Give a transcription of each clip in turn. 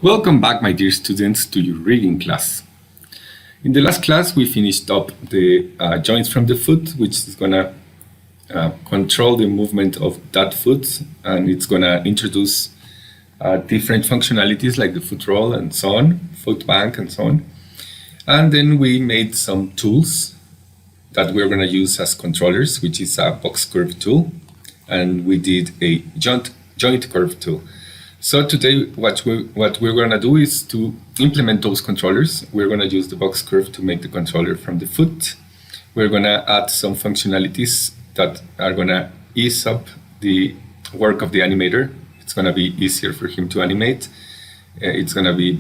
Welcome back, my dear students, to your rigging class. In the last class, we finished up the joints from the foot, which is going to control the movement of that foot, and it's going to introduce different functionalities like the foot roll and so on, foot bank and so on. And then we made some tools that we're going to use as controllers, which is a box curve tool, and we did a joint curve tool. So today what we're going to do is to implement those controllers. We're going to use the box curve to make the controller from the foot. We're going to add some functionalities that are going to ease up the work of the animator. It's going to be easier for him to animate. It's going to be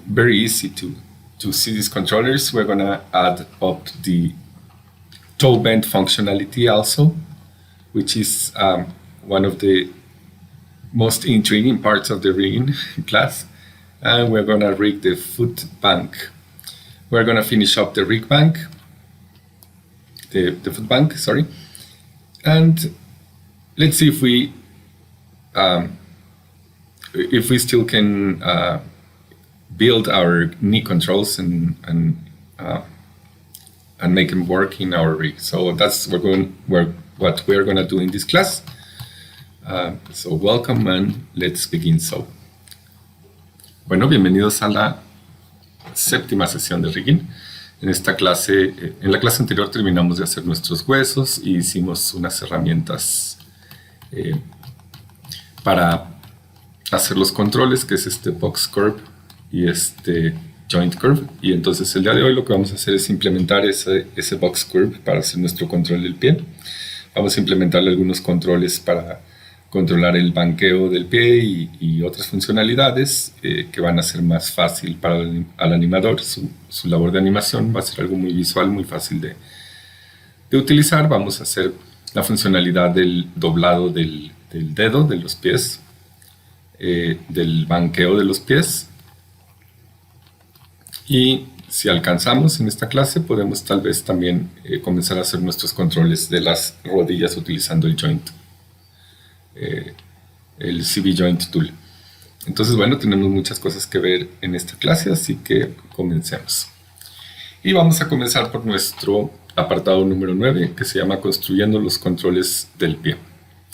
very easy to see these controllers. We're going to add up the toe bend functionality also, which is one of the most intriguing parts of the rigging class. And we're going to rig the foot bank. We're going to finish up the rig bank, the foot bank, sorry. And let's see if we still can build our knee controls and make them work in our rig. So that's what we're going to do in this class. So welcome and let's begin. Bueno, bienvenidos a la séptima sesión de rigging. En esta clase, en la clase anterior terminamos de hacer nuestros huesos y hicimos unas herramientas para hacer los controles, que es este box curve y este joint curve. Y entonces el día de hoy lo que vamos a hacer es implementar ese box curve para hacer nuestro control del pie. Vamos a implementarle algunos controles para controlar el banqueo del pie y otras funcionalidades que van a hacer más fácil para al animador. Su labor de animación va a ser algo muy visual, muy fácil de utilizar. Vamos a hacer la funcionalidad del doblado del dedo, de los pies, del banqueo de los pies. Y si alcanzamos en esta clase, podemos tal vez también comenzar a hacer nuestros controles de las rodillas utilizando el joint. El CV Joint Tool. Entonces, bueno, tenemos muchas cosas que ver en esta clase, así que comencemos. Y vamos a comenzar por nuestro apartado número 9, que se llama Construyendo los controles del pie.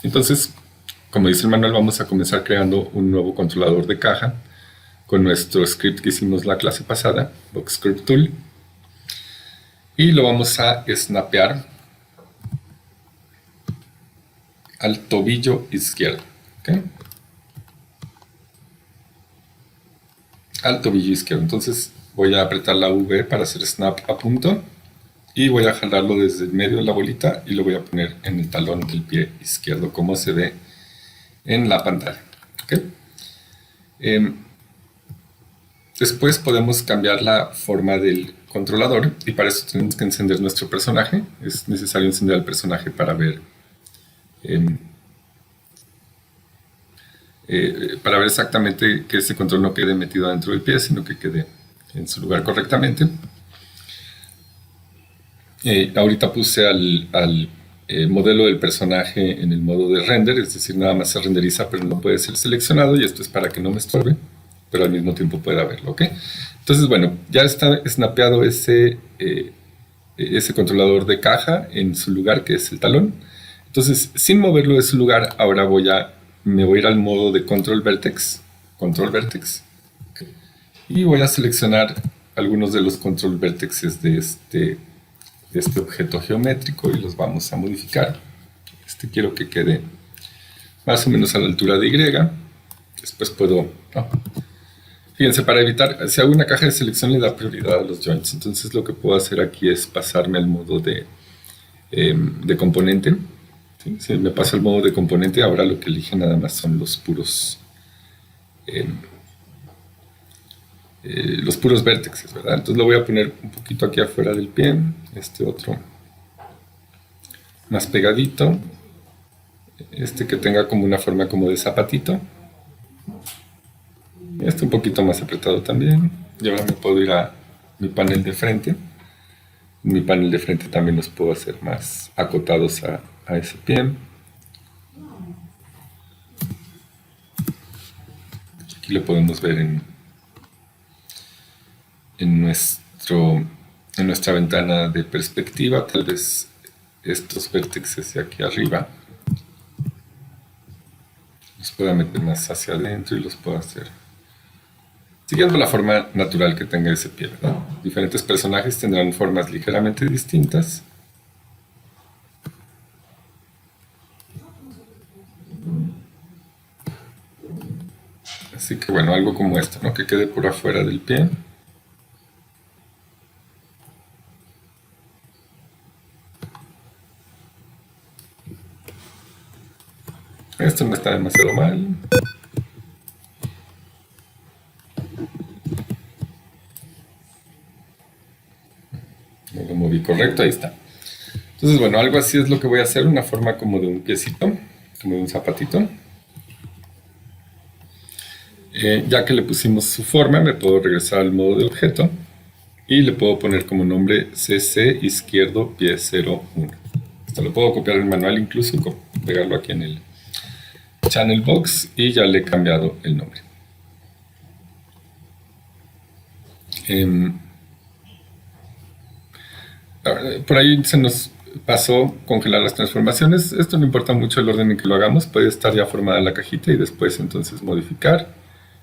Entonces, como dice el manual, vamos a comenzar creando un nuevo controlador de caja con nuestro script que hicimos la clase pasada, Box Curve Tool. Y lo vamos a snapear al tobillo izquierdo, ¿okay? Al tobillo izquierdo. Entonces voy a apretar la V para hacer snap a punto y voy a jalarlo desde el medio de la bolita y lo voy a poner en el talón del pie izquierdo, como se ve en la pantalla, ¿okay? Después podemos cambiar la forma del controlador y para eso tenemos que encender nuestro personaje. Es necesario encender al personaje para ver exactamente que este control no quede metido dentro del pie, sino que quede en su lugar correctamente. Ahorita puse al modelo del personaje en el modo de render, es decir, nada más se renderiza pero no puede ser seleccionado, y esto es para que no me estorbe, pero al mismo tiempo pueda verlo, ¿ok? Entonces, bueno, ya está snapeado ese controlador de caja en su lugar, que es el talón. Entonces, sin moverlo de su lugar, ahora me voy a ir al modo de Control Vertex. Okay. Y voy a seleccionar algunos de los Control Vertexes de este objeto geométrico y los vamos a modificar. Quiero que quede más o menos a la altura de Y. Después puedo... Fíjense, para evitar... Si hago una caja de selección le da prioridad a los joints. Entonces lo que puedo hacer aquí es pasarme al modo de componente. Si me paso al modo de componente, ahora lo que elige nada más son los puros vértices, ¿verdad? Entonces lo voy a poner un poquito aquí afuera del pie, este otro más pegadito, que tenga como una forma como de zapatito, este un poquito más apretado también. Y ahora me puedo ir a mi panel de frente. En mi panel de frente también los puedo hacer más acotados a ese pie. Aquí lo podemos ver en nuestra ventana de perspectiva. Tal vez estos vértices de aquí arriba los pueda meter más hacia adentro y los pueda hacer siguiendo la forma natural que tenga ese pie, ¿verdad? Diferentes personajes tendrán formas ligeramente distintas. Así que bueno, algo como esto, ¿no? Que quede por afuera del pie. Esto no está demasiado mal. Lo moví correcto, ahí está. Entonces, bueno, algo así es lo que voy a hacer, una forma como de un piecito, como de un zapatito. Ya que le pusimos su forma, me puedo regresar al modo de objeto y le puedo poner como nombre CC izquierdo pie 01. Esto lo puedo copiar en el manual incluso y pegarlo aquí en el channel box y ya le he cambiado el nombre. Por ahí se nos pasó congelar las transformaciones. Esto no importa mucho el orden en que lo hagamos, puede estar ya formada la cajita y después entonces modificar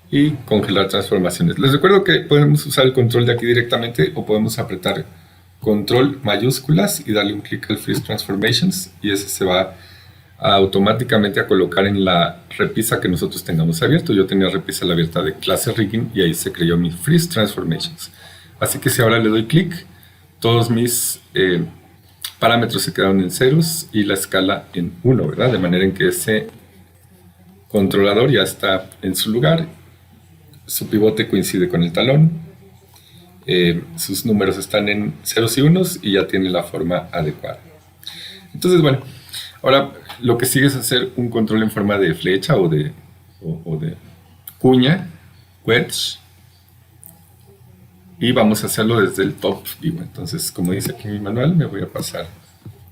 y congelar transformaciones. Les recuerdo que podemos usar el control de aquí directamente o podemos apretar control mayúsculas y darle un clic al Freeze Transformations y ese se va automáticamente a colocar en la repisa que nosotros tengamos abierto. Yo tenía repisa abierta de clase Rigging y ahí se creó mi Freeze Transformations. Así que si ahora le doy clic, todos mis parámetros se quedaron en ceros y la escala en 1, ¿verdad? De manera en que ese controlador ya está en su lugar, su pivote coincide con el talón, sus números están en ceros y unos y ya tiene la forma adecuada. Entonces, bueno, ahora lo que sigue es hacer un control en forma de flecha o de cuña, wedge, y vamos a hacerlo desde el top view. Entonces, como dice aquí mi manual, me voy a pasar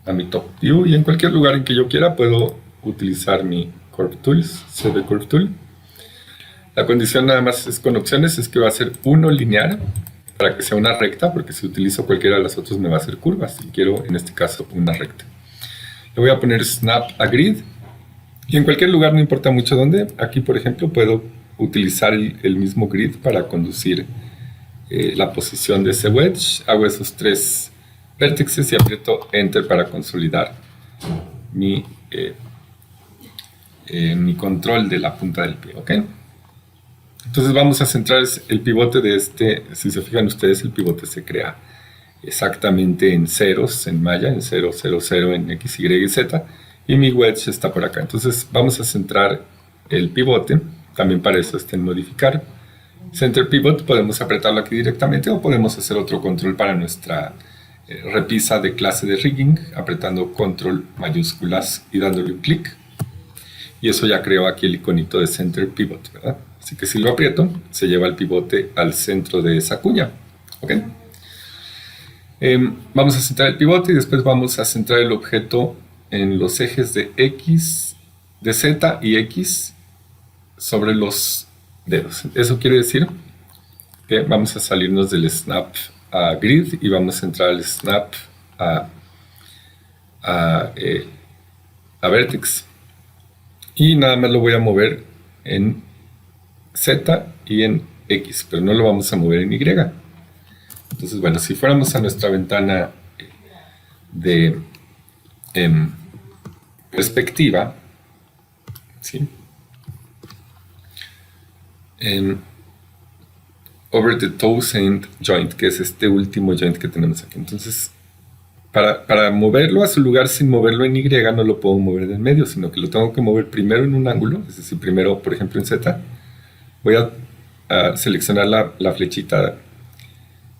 a mi top view y en cualquier lugar en que yo quiera puedo utilizar mi Curve Tools, CD Curve Tool. La condición nada más es con opciones, es que va a ser uno lineal para que sea una recta, porque si utilizo cualquiera de las otras me va a hacer curvas y quiero en este caso una recta. Le voy a poner Snap a Grid y en cualquier lugar, no importa mucho dónde. Aquí por ejemplo puedo utilizar el mismo grid para conducir la posición de ese wedge. Hago esos 3 vértices y aprieto Enter para consolidar mi control de la punta del pie, ¿ok? Entonces vamos a centrar el pivote de este. Si se fijan ustedes, el pivote se crea exactamente en ceros, en maya, en 0, 0, 0, en X, Y y Z, y mi wedge está por acá. Entonces vamos a centrar el pivote, también para eso está en modificar. Center Pivot, podemos apretarlo aquí directamente o podemos hacer otro control para nuestra repisa de clase de Rigging, apretando control mayúsculas y dándole un clic. Y eso ya creó aquí el iconito de Center Pivot, ¿verdad? Así que si lo aprieto, se lleva el pivote al centro de esa cuña. ¿Ok? Vamos a centrar el pivote y después vamos a centrar el objeto en los ejes de X, de Z y X sobre los dedos. Eso quiere decir que vamos a salirnos del Snap a Grid y vamos a entrar al Snap a Vertex. Y nada más lo voy a mover en Z y en X, pero no lo vamos a mover en Y. Entonces, bueno, si fuéramos a nuestra ventana de perspectiva, ¿sí? Over the Toes End Joint, que es este último joint que tenemos aquí. Entonces, para moverlo a su lugar sin moverlo en Y, no lo puedo mover en medio, sino que lo tengo que mover primero en un ángulo, es decir, primero, por ejemplo, en Z. Voy a seleccionar la flechita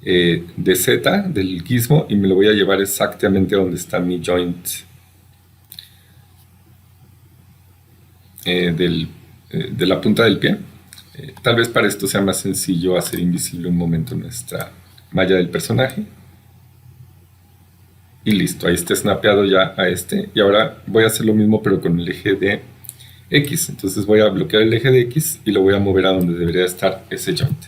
de Z, del gizmo, y me lo voy a llevar exactamente a donde está mi joint de la punta del pie. Tal vez para esto sea más sencillo hacer invisible un momento nuestra malla del personaje. Y listo, ahí está snapeado ya a este. Y ahora voy a hacer lo mismo pero con el eje de X. Entonces voy a bloquear el eje de X y lo voy a mover a donde debería estar ese joint.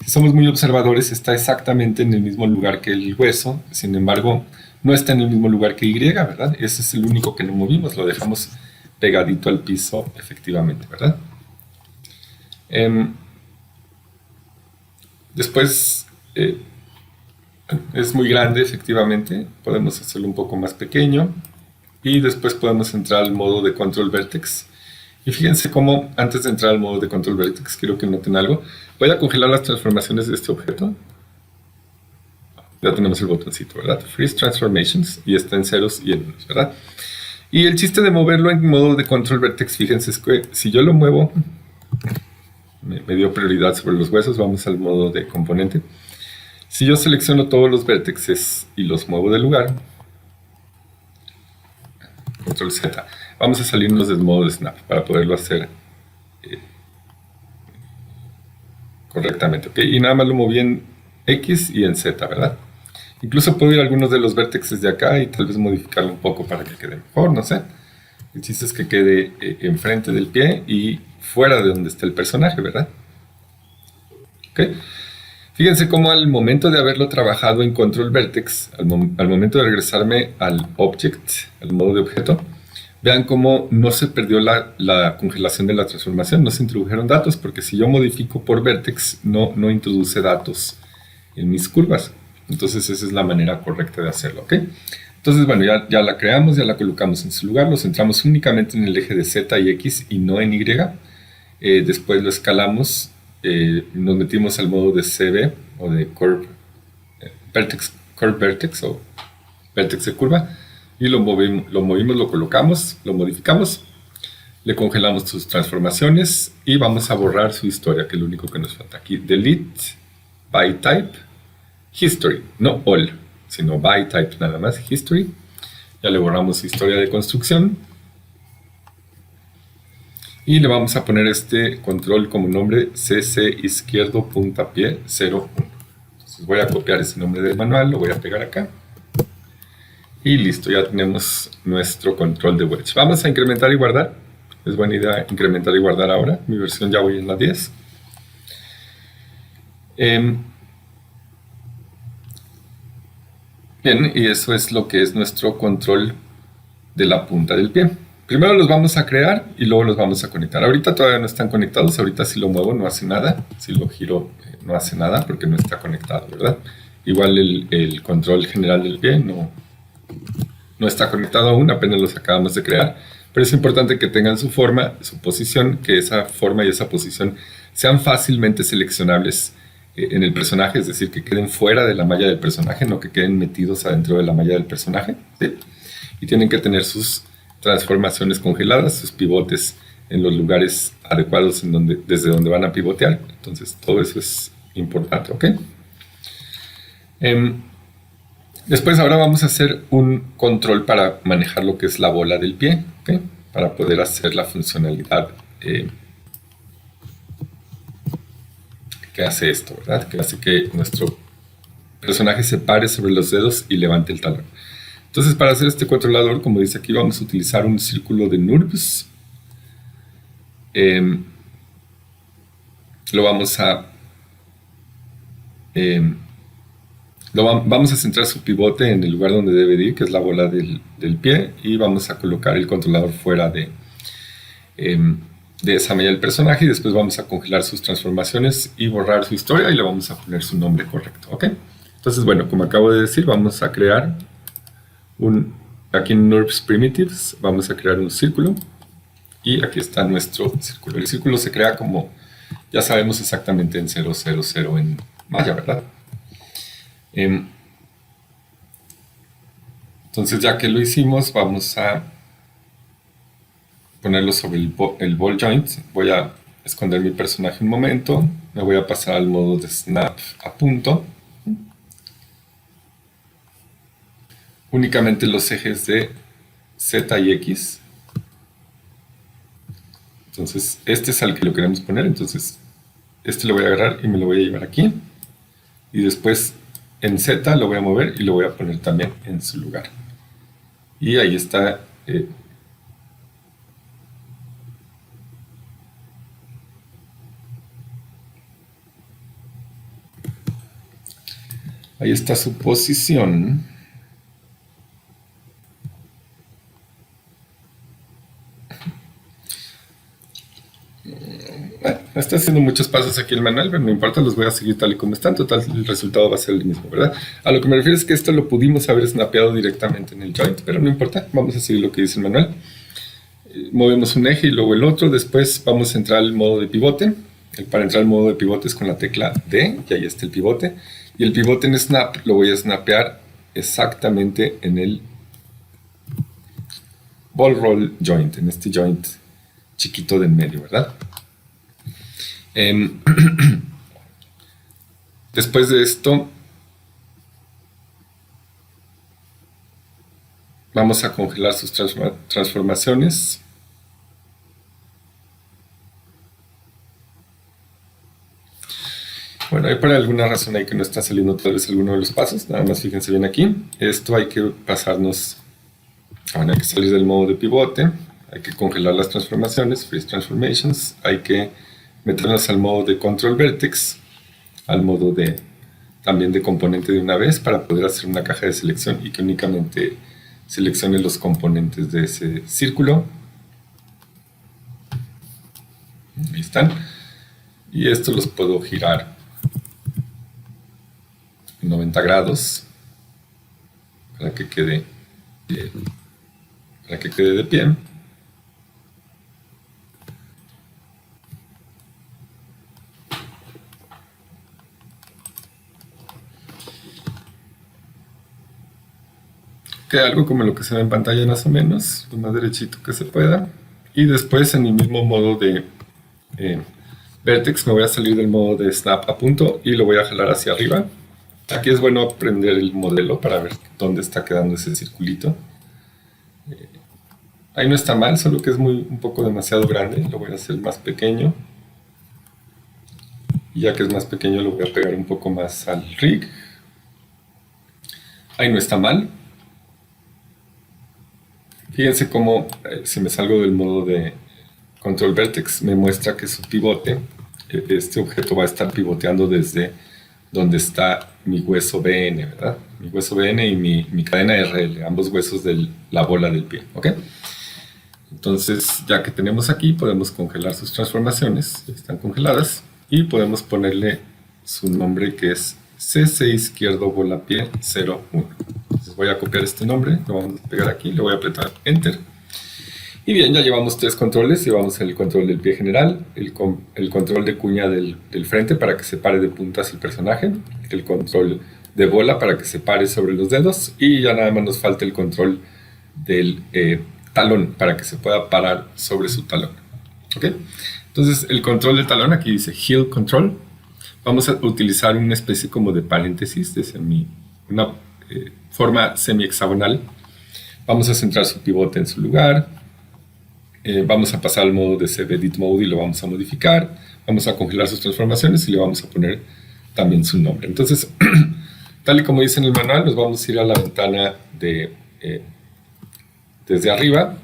Si somos muy observadores, está exactamente en el mismo lugar que el hueso, sin embargo, no está en el mismo lugar que Y, ¿verdad? Ese es el único que no movimos, lo dejamos pegadito al piso efectivamente, ¿verdad? Después, es muy grande efectivamente, podemos hacerlo un poco más pequeño y después podemos entrar al modo de Control Vertex. Y fíjense cómo antes de entrar al modo de Control Vertex, quiero que noten algo. Voy a congelar las transformaciones de este objeto. Ya tenemos el botoncito, ¿verdad? Freeze Transformations, y está en ceros y en unos, ¿verdad? Y el chiste de moverlo en modo de Control Vertex, fíjense, es que si yo lo muevo, me dio prioridad sobre los huesos, vamos al modo de componente. Si yo selecciono todos los vértices y los muevo de lugar, Control Z, vamos a salirnos del modo de Snap para poderlo hacer correctamente, ¿ok? Y nada más lo moví en X y en Z, ¿verdad? Incluso puedo ir a algunos de los vértices de acá y tal vez modificarlo un poco para que quede mejor, no sé. El chiste es que quede enfrente del pie y fuera de donde está el personaje, ¿verdad? ¿Ok? Fíjense cómo al momento de haberlo trabajado en Control Vertex, al momento de regresarme al Object, al modo de objeto, vean cómo no se perdió la congelación de la transformación, no se introdujeron datos, porque si yo modifico por Vertex, no introduce datos en mis curvas. Entonces esa es la manera correcta de hacerlo, ¿ok? Entonces, bueno, ya la creamos, ya la colocamos en su lugar, lo centramos únicamente en el eje de Z y X y no en Y. Después lo escalamos, nos metimos al modo de CB o de Curve Vertex o Vertex de curva y lo movimos, lo colocamos, lo modificamos, le congelamos sus transformaciones y vamos a borrar su historia, que es lo único que nos falta aquí. Delete by type history, no all, sino by type nada más, history. Ya le borramos historia de construcción. Y le vamos a poner este control como nombre cc izquierdo puntapié 01. Entonces voy a copiar ese nombre del manual, lo voy a pegar acá. Y listo, ya tenemos nuestro control de wedge. Vamos a incrementar y guardar. Es buena idea incrementar y guardar ahora. Mi versión ya voy en la 10. Bien, y eso es lo que es nuestro control de la punta del pie. Primero los vamos a crear y luego los vamos a conectar. Ahorita todavía no están conectados, ahorita si lo muevo no hace nada, si lo giro no hace nada porque no está conectado, ¿verdad? Igual el control general del pie no está conectado aún, apenas los acabamos de crear, pero es importante que tengan su forma, su posición, que esa forma y esa posición sean fácilmente seleccionables en el personaje, es decir, que queden fuera de la malla del personaje, no que queden metidos adentro de la malla del personaje, ¿sí? Y tienen que tener sus transformaciones congeladas, sus pivotes en los lugares adecuados desde donde van a pivotear. Entonces todo eso es importante, ¿ok? Después ahora vamos a hacer un control para manejar lo que es la bola del pie, ¿ok? Para poder hacer la funcionalidad que hace esto, ¿verdad? Que hace que nuestro personaje se pare sobre los dedos y levante el talón. Entonces, para hacer este controlador, como dice aquí, vamos a utilizar un círculo de NURBS. Vamos a centrar su pivote en el lugar donde debe ir, que es la bola del pie, y vamos a colocar el controlador fuera de esa malla del personaje, y después vamos a congelar sus transformaciones y borrar su historia, y le vamos a poner su nombre correcto, ¿ok? Entonces, bueno, como acabo de decir, vamos a crear aquí en NURBS Primitives, vamos a crear un círculo, y aquí está nuestro círculo. El círculo se crea como, ya sabemos exactamente en 0, 0, 0 en malla, ¿verdad? Entonces, ya que lo hicimos, vamos a ponerlo sobre el ball joint. Voy a esconder mi personaje un momento, me voy a pasar al modo de snap a punto. Únicamente los ejes de Z y X. Entonces, este es al que lo queremos poner. Entonces, este lo voy a agarrar y me lo voy a llevar aquí. Y después en Z lo voy a mover y lo voy a poner también en su lugar. Y ahí está Ahí está su posición. Bueno, está haciendo muchos pasos aquí el manual, pero no importa, los voy a seguir tal y como están. Total, el resultado va a ser el mismo, ¿verdad? A lo que me refiero es que esto lo pudimos haber snapeado directamente en el joint, pero no importa, vamos a seguir lo que dice el manual. Movemos un eje y luego el otro, después vamos a entrar al modo de pivote. Para entrar al modo de pivote es con la tecla D, y ahí está el pivote. Y el pivote en snap lo voy a snapear exactamente en el ball roll joint, en este joint chiquito del medio, ¿verdad? Después de esto, vamos a congelar sus transformaciones. Bueno, hay por alguna razón ahí que no está saliendo tal vez alguno de los pasos. Nada más fíjense bien aquí. Esto hay que pasarnos. Bueno, hay que salir del modo de pivote. Hay que congelar las transformaciones, freeze transformations. Hay que meternos al modo de control vertex, al modo de también de componente de una vez para poder hacer una caja de selección y que únicamente seleccione los componentes de ese círculo. Ahí están. Y estos los puedo girar en 90 grados para que quede de pie. Queda algo como lo que se ve en pantalla más o menos, lo más derechito que se pueda. Y después en el mismo modo de vertex me voy a salir del modo de snap a punto y lo voy a jalar hacia arriba. Aquí es bueno aprender el modelo para ver dónde está quedando ese circulito. Ahí no está mal, solo que es un poco demasiado grande. Lo voy a hacer más pequeño. Y ya que es más pequeño lo voy a pegar un poco más al rig. Ahí no está mal. Fíjense cómo si me salgo del modo de control vertex me muestra que su pivote, este objeto va a estar pivoteando desde donde está mi hueso BN, ¿verdad? Mi hueso BN y mi cadena RL, ambos huesos de la bola del pie, ¿ok? Entonces, ya que tenemos aquí, podemos congelar sus transformaciones, están congeladas, y podemos ponerle su nombre que es CC izquierdo bola pie 01. Entonces voy a copiar este nombre, lo vamos a pegar aquí, le voy a apretar Enter. Y bien, ya llevamos 3 controles. Llevamos el control del pie general, el control de cuña del frente para que se pare de puntas el personaje, el control de bola para que se pare sobre los dedos, y ya nada más nos falta el control del talón para que se pueda parar sobre su talón. ¿Ok? Entonces el control del talón, aquí dice Heel Control. Vamos a utilizar una especie como de paréntesis, una forma semi-hexagonal. Vamos a centrar su pivote en su lugar. Vamos a pasar al modo de Save Edit Mode y lo vamos a modificar. Vamos a congelar sus transformaciones y le vamos a poner también su nombre. Entonces, tal y como dice en el manual, nos vamos a ir a la ventana desde arriba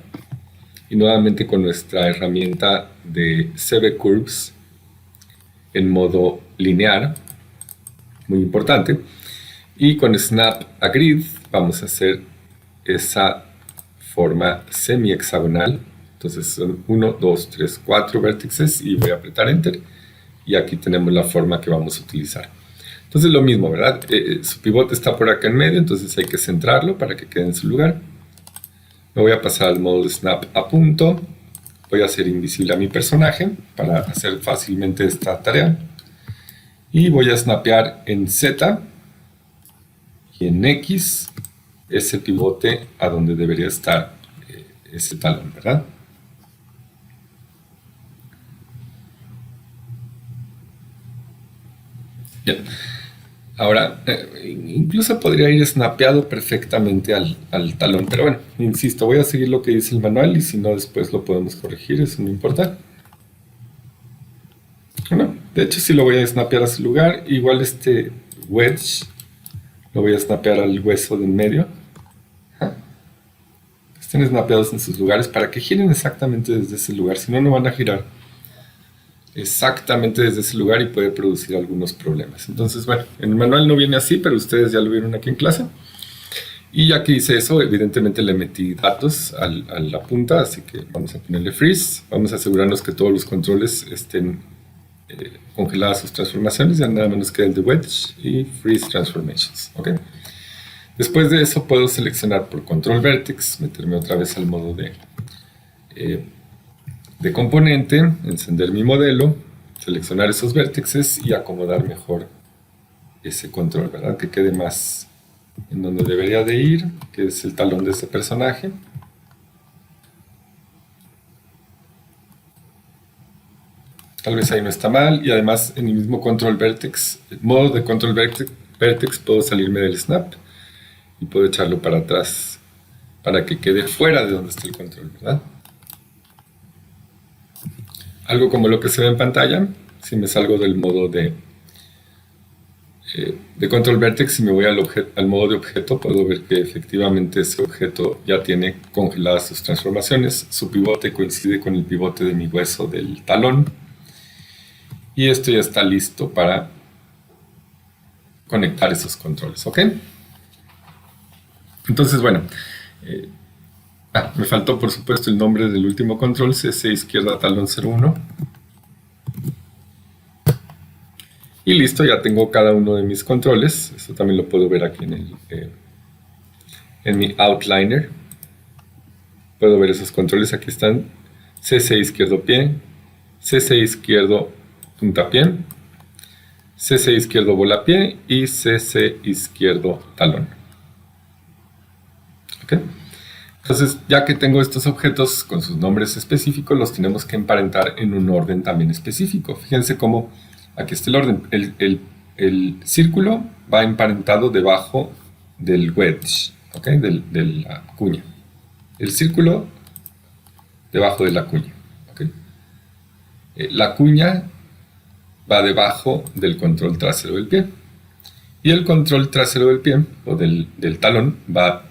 y nuevamente con nuestra herramienta de CV Curves en modo lineal, muy importante, y con Snap a Grid vamos a hacer esa forma semi-hexagonal. Entonces son 1, 2, 3, 4 vértices y voy a apretar Enter y aquí tenemos la forma que vamos a utilizar. Entonces lo mismo, ¿verdad? Su pivote está por acá en medio, entonces hay que centrarlo para que quede en su lugar. Me voy a pasar al modo de Snap a punto. Voy a hacer invisible a mi personaje para hacer fácilmente esta tarea. Y voy a snapear en Z y en X ese pivote a donde debería estar ese talón, ¿verdad? Bien. Ahora, incluso podría ir snapeado perfectamente al talón, pero bueno, insisto, voy a seguir lo que dice el manual y si no después lo podemos corregir, eso no importa. Bueno, de hecho sí lo voy a snapear a su lugar, igual este wedge lo voy a snapear al hueso de en medio. Estén snapeados en sus lugares para que giren exactamente desde ese lugar, si no, no van a girar exactamente desde ese lugar y puede producir algunos problemas. Entonces, bueno, en el manual no viene así, pero ustedes ya lo vieron aquí en clase. Y ya que hice eso, evidentemente le metí datos a la punta, así que vamos a ponerle freeze. Vamos a asegurarnos que todos los controles estén congeladas sus transformaciones. Ya nada menos que el de wedge y freeze transformations. ¿Okay? Después de eso puedo seleccionar por control vertex, meterme otra vez al modo de componente, encender mi modelo, seleccionar esos vértices y acomodar mejor ese control, ¿verdad? Que quede más en donde debería de ir, que es el talón de este personaje. Tal vez ahí no está mal, y además en el mismo control vertex, el modo de control vertex, puedo salirme del snap y puedo echarlo para atrás para que quede fuera de donde está el control, ¿verdad? Algo como lo que se ve en pantalla. Si me salgo del modo de control vertex y me voy al modo de objeto, puedo ver que efectivamente ese objeto ya tiene congeladas sus transformaciones. Su pivote coincide con el pivote de mi hueso del talón. Y esto ya está listo para conectar esos controles, ¿ok? Entonces, bueno, me faltó por supuesto el nombre del último control, CC izquierda talón 01. Y listo, ya tengo cada uno de mis controles. Esto también lo puedo ver aquí en mi outliner. Puedo ver esos controles, aquí están. CC izquierdo pie, CC izquierdo puntapié, CC izquierdo bola pie y CC izquierdo talón. ¿Okay? Entonces, ya que tengo estos objetos con sus nombres específicos, los tenemos que emparentar en un orden también específico. Fíjense cómo aquí está el orden. El círculo va emparentado debajo del wedge, ¿okay? De la cuña. El círculo debajo de la cuña. ¿Okay? La cuña va debajo del control trasero del pie. Y el control trasero del pie, o del talón, va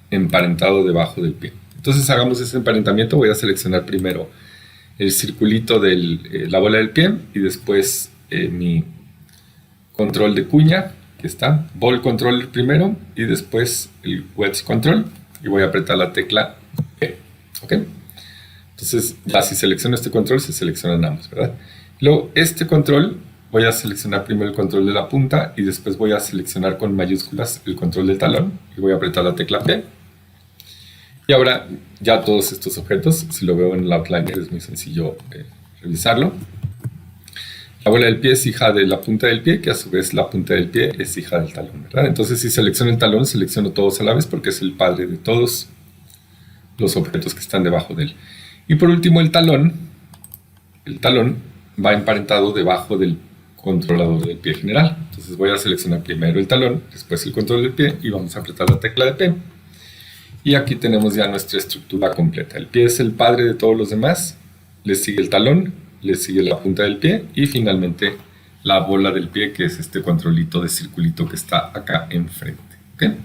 emparentado debajo del pie. Entonces hagamos ese emparentamiento. Voy a seleccionar primero el circulito de la bola del pie y después mi control de cuña, que está, ball control primero y después el wedge control, y voy a apretar la tecla P. ¿Ok? Entonces ya si selecciono este control se seleccionan ambos, ¿verdad? Luego este control voy a seleccionar primero el control de la punta y después voy a seleccionar con mayúsculas el control del talón y voy a apretar la tecla P. Y ahora ya todos estos objetos, si lo veo en el outliner es muy sencillo revisarlo. La bola del pie es hija de la punta del pie, que a su vez la punta del pie es hija del talón, ¿verdad? Entonces si selecciono el talón, selecciono todos a la vez porque es el padre de todos los objetos que están debajo de él. Y por último el talón va emparentado debajo del controlador del pie general. Entonces voy a seleccionar primero el talón, después el control del pie y vamos a apretar la tecla de P. Y aquí tenemos ya nuestra estructura completa. El pie es el padre de todos los demás, le sigue el talón, le sigue la punta del pie y finalmente la bola del pie, que es este controlito de circulito que está acá enfrente. ¿Okay?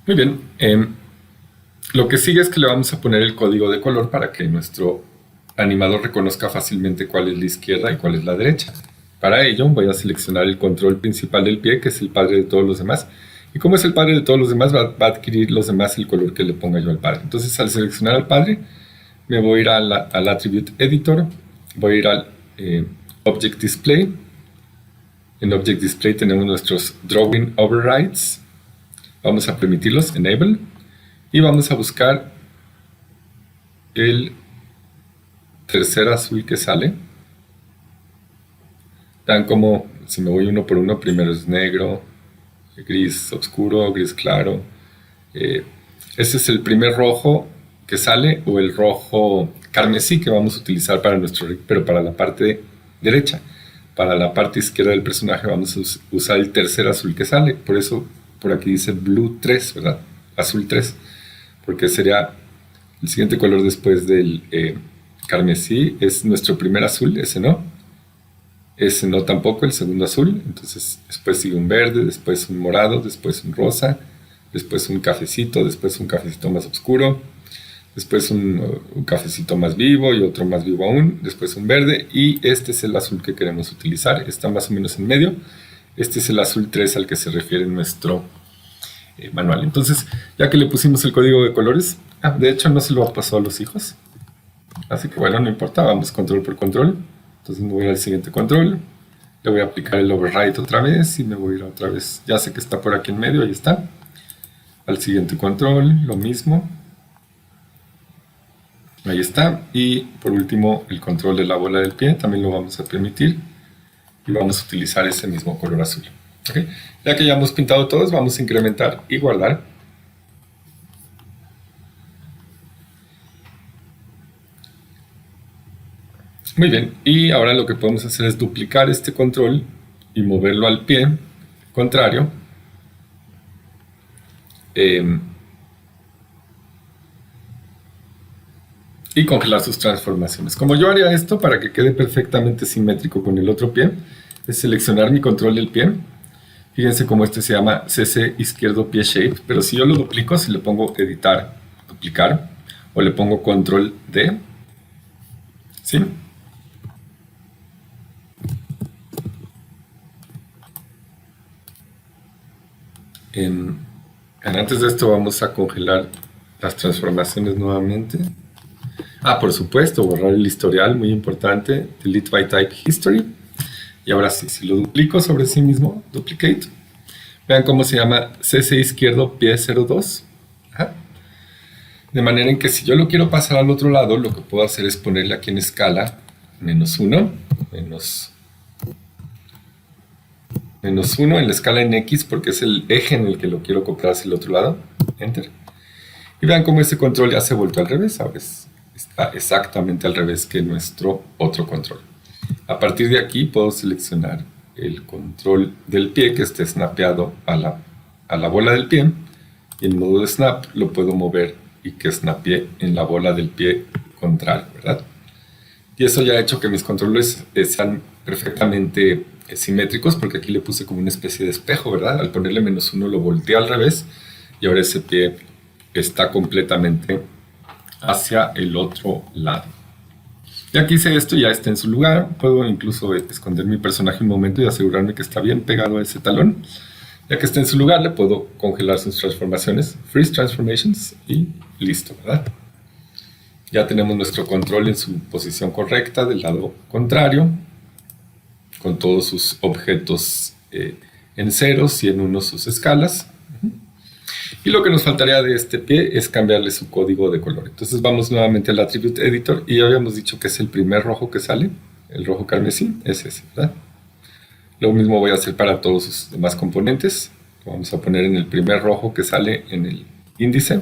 Muy bien. Lo que sigue es que le vamos a poner el código de color para que nuestro animador reconozca fácilmente cuál es la izquierda y cuál es la derecha. Para ello voy a seleccionar el control principal del pie, que es el padre de todos los demás. Y como es el padre de todos los demás, va a adquirir los demás el color que le ponga yo al padre. Entonces al seleccionar al padre, me voy a ir al Attribute Editor, voy a ir al Object Display. En Object Display tenemos nuestros Drawing Overrides. Vamos a permitirlos, Enable. Y vamos a buscar el tercer azul que sale. Vean como si me voy uno por uno, primero es negro, gris oscuro, gris claro. Ese es el primer rojo que sale, o el rojo carmesí que vamos a utilizar para nuestro rig, pero para la parte derecha. Para la parte izquierda del personaje vamos a usar el tercer azul que sale. Por eso por aquí dice Blue 3, ¿verdad? Azul 3. Porque sería el siguiente color después del carmesí. Es nuestro primer azul, ese no. Ese no tampoco, el segundo azul. Entonces después sigue un verde, después un morado, después un rosa, después un cafecito, después un cafecito más oscuro, después un cafecito más vivo y otro más vivo aún, después un verde, y este es el azul que queremos utilizar, está más o menos en medio. Este es el azul 3 al que se refiere nuestro manual. Entonces, ya que le pusimos el código de colores, de hecho no se lo pasó a los hijos, así que bueno, no importa, vamos control por control. Entonces me voy a ir al siguiente control, le voy a aplicar el override otra vez y me voy a ir otra vez, ya sé que está por aquí en medio, ahí está. Al siguiente control, lo mismo. Ahí está. Y por último, el control de la bola del pie también lo vamos a permitir. Y vamos a utilizar ese mismo color azul. ¿Okay? Ya que ya hemos pintado todos, vamos a incrementar y guardar. Muy bien. Y ahora lo que podemos hacer es duplicar este control y moverlo al pie contrario. Y congelar sus transformaciones. Como yo haría esto para que quede perfectamente simétrico con el otro pie, es seleccionar mi control del pie. Fíjense cómo este se llama CC izquierdo pie shape, pero si yo lo duplico, si le pongo editar, duplicar, o le pongo control D, ¿sí? Antes de esto vamos a congelar las transformaciones nuevamente. Por supuesto, borrar el historial, muy importante, delete by type history. Y ahora sí, si lo duplico sobre sí mismo, duplicate, vean cómo se llama CC izquierdo pie 02. De manera en que si yo lo quiero pasar al otro lado, lo que puedo hacer es ponerle aquí en escala -1, menos 1 en la escala en X, porque es el eje en el que lo quiero copiar hacia el otro lado. Enter. Y vean cómo ese control ya se ha vuelto al revés. Ahora está exactamente al revés que nuestro otro control. A partir de aquí puedo seleccionar el control del pie que esté snapeado a la bola del pie. Y en modo de snap lo puedo mover y que snapee en la bola del pie contrario, ¿verdad? Y eso ya ha hecho que mis controles sean perfectamente simétricos, porque aquí le puse como una especie de espejo, ¿verdad? Al ponerle -1 lo volteé al revés y ahora ese pie está completamente hacia el otro lado. Ya que hice esto, ya está en su lugar. Puedo incluso esconder mi personaje un momento y asegurarme que está bien pegado a ese talón. Ya que está en su lugar, le puedo congelar sus transformaciones, freeze transformations, y listo, ¿verdad? Ya tenemos nuestro control en su posición correcta del lado contrario, con todos sus objetos en ceros y en unos sus escalas. Y lo que nos faltaría de este pie es cambiarle su código de color. Entonces vamos nuevamente al Attribute Editor y ya habíamos dicho que es el primer rojo que sale, el rojo carmesí, es ese, ¿verdad? Lo mismo voy a hacer para todos sus demás componentes. Lo vamos a poner en el primer rojo que sale en el índice.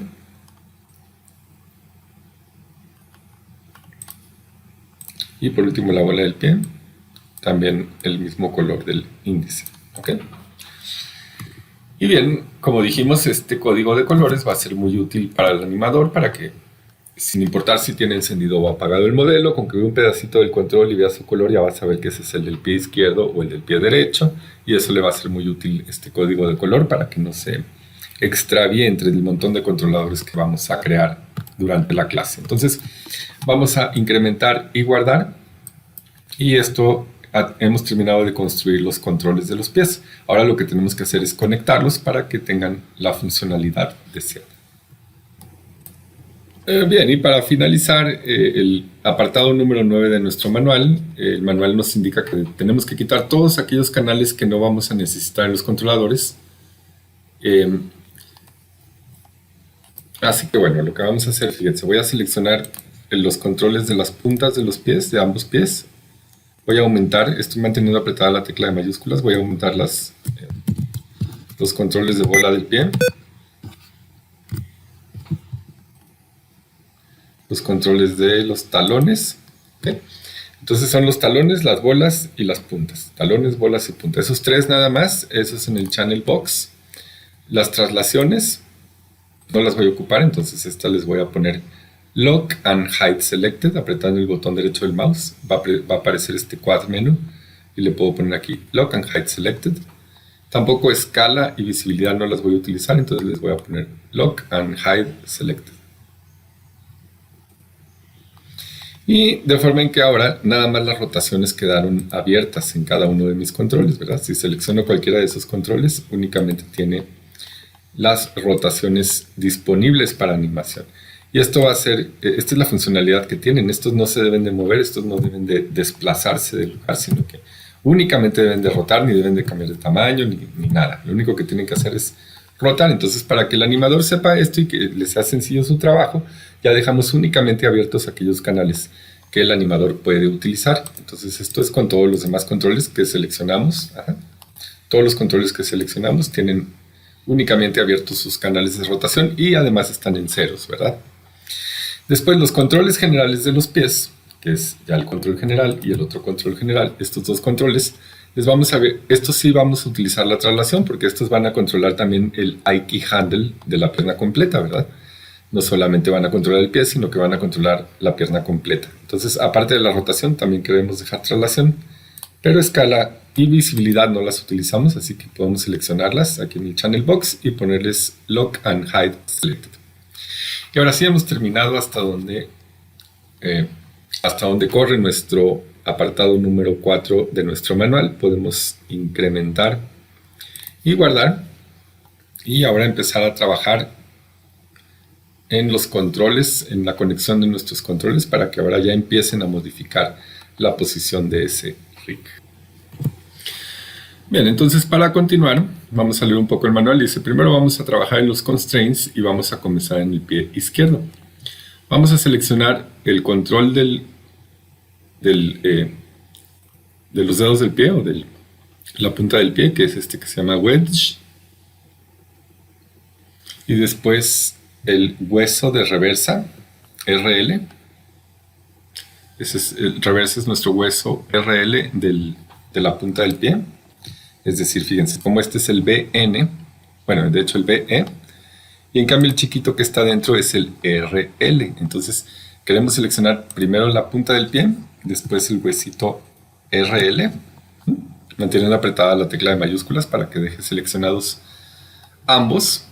Y por último la bola del pie, también el mismo color del índice. ¿Ok? Y bien, como dijimos, este código de colores va a ser muy útil para el animador, para que, sin importar si tiene encendido o apagado el modelo, con que vea un pedacito del control y vea su color, ya va a saber que ese es el del pie izquierdo o el del pie derecho, y eso le va a ser muy útil este código de color para que no se extravíe entre el montón de controladores que vamos a crear durante la clase. Entonces, vamos a incrementar y guardar, y esto hemos terminado de construir los controles de los pies. Ahora lo que tenemos que hacer es conectarlos para que tengan la funcionalidad deseada. Bien, y para finalizar, el apartado número 9 de nuestro manual, el manual nos indica que tenemos que quitar todos aquellos canales que no vamos a necesitar en los controladores. Así que bueno, lo que vamos a hacer, fíjense, voy a seleccionar los controles de las puntas de los pies, de ambos pies. Voy a aumentar, estoy manteniendo apretada la tecla de mayúsculas, voy a aumentar los controles de bola del pie. Los controles de los talones. ¿Okay? Entonces son los talones, las bolas y las puntas. Talones, bolas y puntas. Esos tres nada más, esos en el channel box. Las traslaciones no las voy a ocupar, entonces estas les voy a poner Lock and Hide Selected, apretando el botón derecho del mouse. Va a aparecer este quad menu y le puedo poner aquí Lock and Hide Selected. Tampoco escala y visibilidad no las voy a utilizar, entonces les voy a poner Lock and Hide Selected. Y de forma en que ahora nada más las rotaciones quedaron abiertas en cada uno de mis controles, ¿verdad? Si selecciono cualquiera de esos controles, únicamente tiene las rotaciones disponibles para animación. Y esto va a ser, esta es la funcionalidad que tienen. Estos no se deben de mover, estos no deben de desplazarse del lugar, sino que únicamente deben de rotar, ni deben de cambiar de tamaño, ni nada. Lo único que tienen que hacer es rotar. Entonces, para que el animador sepa esto y que le sea sencillo su trabajo, ya dejamos únicamente abiertos aquellos canales que el animador puede utilizar. Entonces, esto es con todos los demás controles que seleccionamos. Ajá. Todos los controles que seleccionamos tienen únicamente abiertos sus canales de rotación y además están en ceros, ¿verdad? Después, los controles generales de los pies, que es ya el control general y el otro control general, estos dos controles, les vamos a ver, estos sí vamos a utilizar la traslación porque estos van a controlar también el Eye Handle de la pierna completa, ¿verdad? No solamente van a controlar el pie, sino que van a controlar la pierna completa. Entonces, aparte de la rotación, también queremos dejar traslación, pero escala y visibilidad no las utilizamos, así que podemos seleccionarlas aquí en el Channel Box y ponerles Lock and Hide Selected. Y ahora sí hemos terminado hasta donde corre nuestro apartado número 4 de nuestro manual. Podemos incrementar y guardar. Y ahora empezar a trabajar en los controles, en la conexión de nuestros controles, para que ahora ya empiecen a modificar la posición de ese rig. Bien, entonces para continuar, vamos a leer un poco el manual. Dice, primero vamos a trabajar en los constraints y vamos a comenzar en el pie izquierdo. Vamos a seleccionar el control de los dedos del pie o de la punta del pie, que es este que se llama wedge. Y después el hueso de reversa, RL. El reversa es nuestro hueso RL de la punta del pie. Es decir, fíjense, como este es el BN, bueno, de hecho el BE, y en cambio el chiquito que está dentro es el RL. Entonces queremos seleccionar primero la punta del pie, después el huesito RL, manteniendo apretada la tecla de mayúsculas para que deje seleccionados ambos.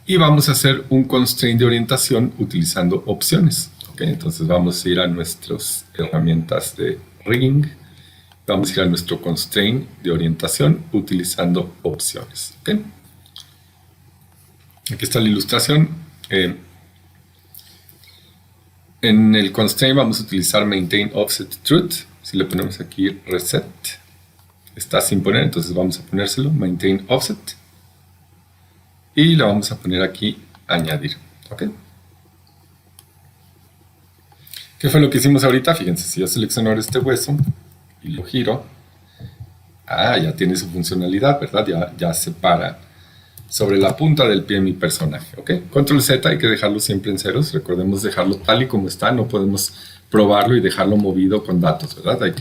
Y vamos a hacer un constraint de orientación utilizando opciones. ¿Okay? Entonces vamos a ir a nuestras herramientas de rigging. Vamos a ir a nuestro constraint de orientación utilizando opciones. ¿Okay? Aquí está la ilustración. En el constraint vamos a utilizar maintain offset truth. Si le ponemos aquí reset, está sin poner, entonces vamos a ponérselo, maintain offset. Y le vamos a poner aquí añadir. ¿Okay? ¿Qué fue lo que hicimos ahorita? Fíjense, si yo selecciono ahora este hueso y lo giro, ya tiene su funcionalidad, ¿verdad? Ya se para sobre la punta del pie mi personaje, ¿ok? Control Z, hay que dejarlo siempre en ceros. Recordemos dejarlo tal y como está, no podemos probarlo y dejarlo movido con datos, ¿verdad?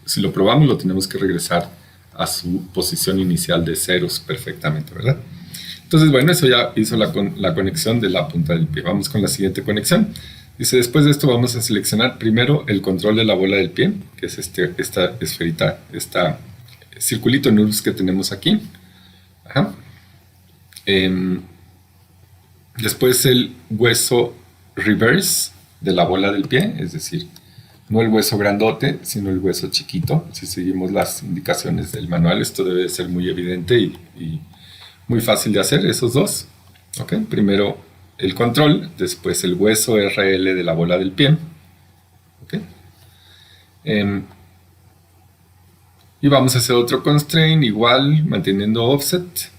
Si lo probamos, lo tenemos que regresar a su posición inicial de ceros perfectamente, ¿verdad? Entonces, bueno, eso ya hizo la conexión de la punta del pie. Vamos con la siguiente conexión. Dice, después de esto vamos a seleccionar primero el control de la bola del pie, que es esta esferita, este circulito NURBS que tenemos aquí. Ajá. Después el hueso reverse de la bola del pie, es decir, no el hueso grandote, sino el hueso chiquito. Si seguimos las indicaciones del manual, esto debe ser muy evidente y muy fácil de hacer, esos dos. ¿Okay? Primero el control, después el hueso RL de la bola del pie. ¿Okay? Y vamos a hacer otro constraint, igual, manteniendo offset.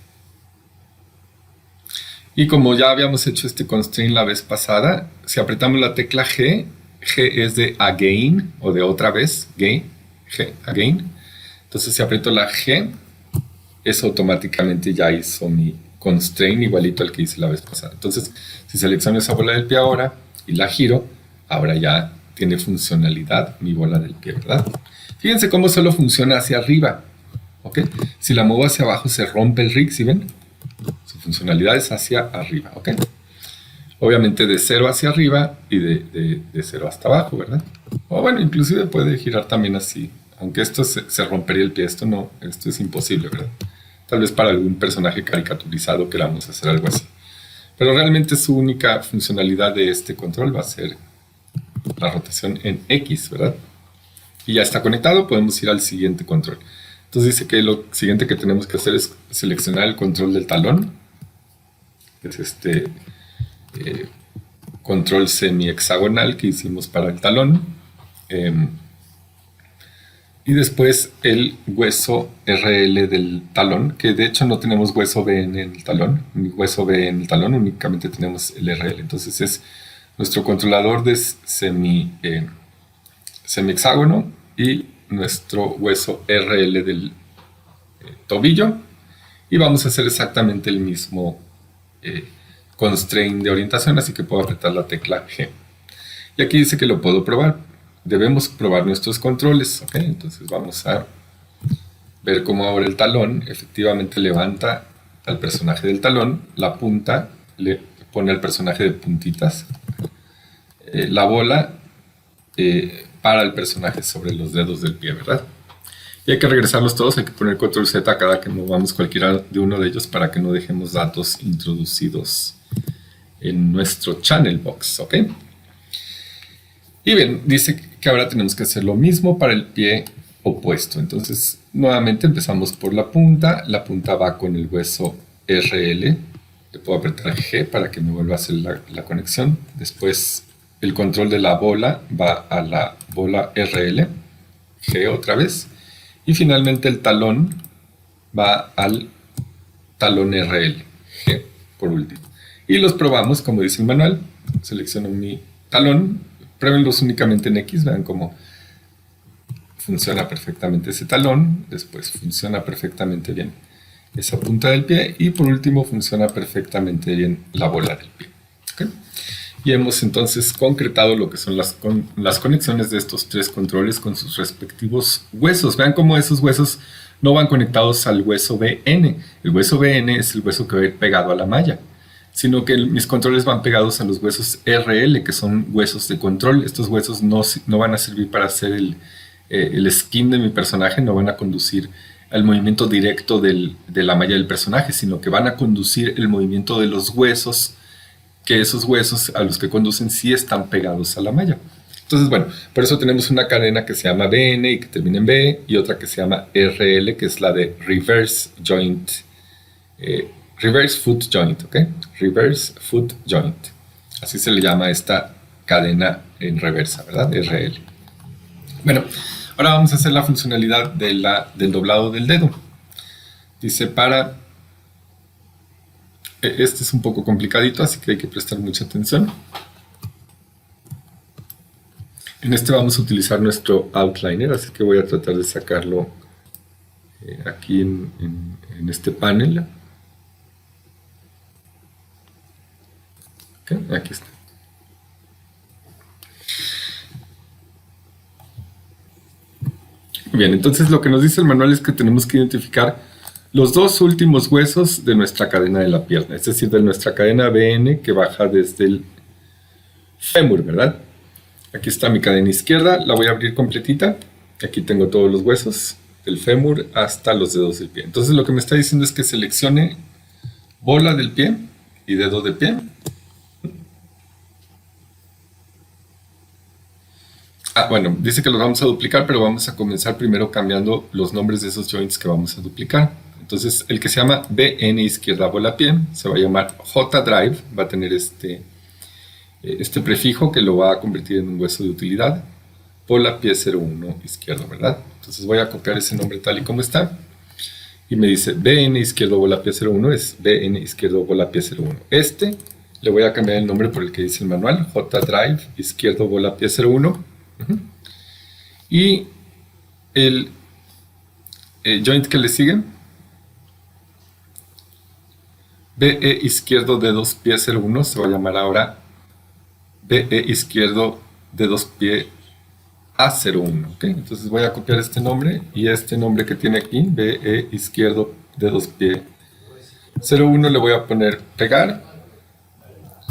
Y como ya habíamos hecho este constraint la vez pasada, si apretamos la tecla G, G es de again, o de otra vez, G, again. Entonces si aprieto la G, eso automáticamente ya hizo mi constraint igualito al que hice la vez pasada. Entonces, si selecciono esa bola del pie ahora y la giro, ahora ya tiene funcionalidad mi bola del pie, ¿verdad? Fíjense cómo solo funciona hacia arriba. ¿Okay? Si la muevo hacia abajo se rompe el rig, ¿sí ven? Su funcionalidad es hacia arriba, ¿ok? Obviamente de 0 hacia arriba y de 0 hasta abajo, ¿verdad? O bueno, inclusive puede girar también así. Aunque esto se rompería el pie, esto es imposible, ¿verdad? Tal vez para algún personaje caricaturizado queramos hacer algo así. Pero realmente su única funcionalidad de este control va a ser la rotación en X, ¿verdad? Y ya está conectado, podemos ir al siguiente control. Entonces dice que lo siguiente que tenemos que hacer es seleccionar el control del talón. Es este control semi-hexagonal que hicimos para el talón. Y después el hueso RL del talón, que de hecho no tenemos hueso BN en el talón, ni hueso B en el talón, únicamente tenemos el RL. Entonces es nuestro controlador de semi-hexágono y nuestro hueso RL del tobillo. Y vamos a hacer exactamente el mismo constraint de orientación, así que puedo apretar la tecla G. Y aquí dice que lo puedo probar. Debemos probar nuestros controles, ¿ok? Entonces vamos a ver cómo ahora el talón efectivamente levanta al personaje del talón, la punta le pone al personaje de puntitas, la bola para el personaje sobre los dedos del pie, ¿verdad? Y hay que regresarlos todos, hay que poner control Z cada que movamos cualquiera de uno de ellos para que no dejemos datos introducidos en nuestro channel box, ¿ok? Y bien, dice que ahora tenemos que hacer lo mismo para el pie opuesto. Entonces, nuevamente empezamos por la punta va con el hueso RL. Le puedo apretar G para que me vuelva a hacer la conexión. Después, el control de la bola va a la bola RL, G otra vez. Y finalmente el talón va al talón RL, G por último. Y los probamos, como dice el manual. Selecciono mi talón. Pruébenlos únicamente en X, vean cómo funciona perfectamente ese talón, después funciona perfectamente bien esa punta del pie y por último funciona perfectamente bien la bola del pie. ¿Okay? Y hemos entonces concretado lo que son las conexiones de estos tres controles con sus respectivos huesos. Vean cómo esos huesos no van conectados al hueso BN. El hueso BN es el hueso que va a ir pegado a la malla, sino que mis controles van pegados a los huesos RL, que son huesos de control. Estos huesos no van a servir para hacer el skin de mi personaje, no van a conducir al movimiento directo de la malla del personaje, sino que van a conducir el movimiento de los huesos, que esos huesos a los que conducen sí están pegados a la malla. Entonces, bueno, por eso tenemos una cadena que se llama BN y que termina en B, y otra que se llama RL, que es la de Reverse Joint, Reverse Foot Joint, ¿ok? Reverse Foot Joint. Así se le llama esta cadena en reversa, ¿verdad? RL. Bueno, ahora vamos a hacer la funcionalidad del doblado del dedo. Dice para... Este es un poco complicadito, así que hay que prestar mucha atención. En este vamos a utilizar nuestro outliner, así que voy a tratar de sacarlo aquí en este panel. Okay, aquí está. Bien, entonces lo que nos dice el manual es que tenemos que identificar los dos últimos huesos de nuestra cadena de la pierna, es decir, de nuestra cadena BN que baja desde el fémur, ¿verdad? Aquí está mi cadena izquierda, la voy a abrir completita. Aquí tengo todos los huesos, del fémur hasta los dedos del pie. Entonces lo que me está diciendo es que seleccione bola del pie y dedo del pie. Bueno, dice que los vamos a duplicar, pero vamos a comenzar primero cambiando los nombres de esos joints que vamos a duplicar. Entonces, el que se llama BN izquierda bola pie se va a llamar J drive, va a tener este prefijo que lo va a convertir en un hueso de utilidad. Bola pie 01 izquierdo, ¿verdad? Entonces voy a copiar ese nombre tal y como está. Y me dice BN izquierdo bola pie 01 es BN izquierdo bola pie 01. Le voy a cambiar el nombre por el que dice el manual, J drive izquierdo bola pie 01. Y el joint que le sigue, BE izquierdo dedos pie 01, se va a llamar ahora BE izquierdo dedos pie A01. ¿Okay? Entonces voy a copiar este nombre y este nombre que tiene aquí, BE izquierdo dedos pie 01, le voy a poner pegar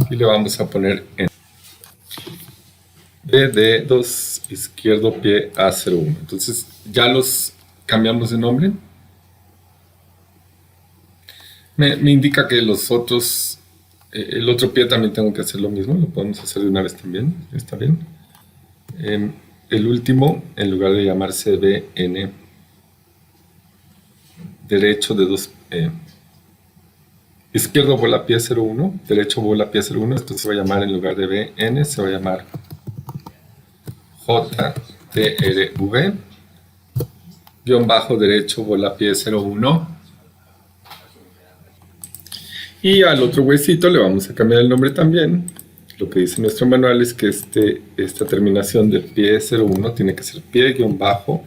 y le vamos a poner en de dedos izquierdo pie A01. Entonces ya los cambiamos de nombre. Me indica que los otros, el otro pie también tengo que hacer lo mismo. Lo podemos hacer de una vez también. Está bien. El último, en lugar de llamarse bn derecho de dos, izquierdo bola pie 01, derecho bola pie 01, esto se va a llamar, en lugar de bn, se va a llamar jtrv, guión bajo derecho bola pie 01. Y al otro huesito le vamos a cambiar el nombre también. Lo que dice nuestro manual es que esta terminación de pie 01 tiene que ser pie-a01.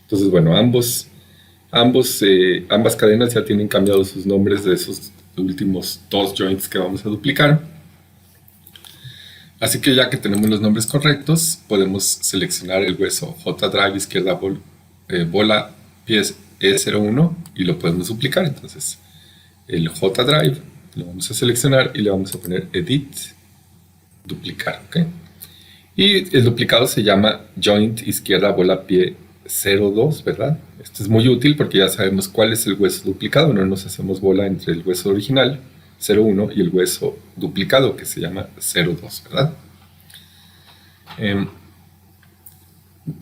Entonces, bueno, ambas cadenas ya tienen cambiado sus nombres de esos últimos dos joints que vamos a duplicar. Así que ya que tenemos los nombres correctos, podemos seleccionar el hueso J-drive izquierda bola pie E01 y lo podemos duplicar. Entonces, el J-drive lo vamos a seleccionar y le vamos a poner Edit, duplicar, ¿ok? Y el duplicado se llama Joint izquierda bola pie 02, ¿verdad? Esto es muy útil porque ya sabemos cuál es el hueso duplicado, no nos hacemos bola entre el hueso original 01 y el hueso duplicado que se llama 02, ¿verdad?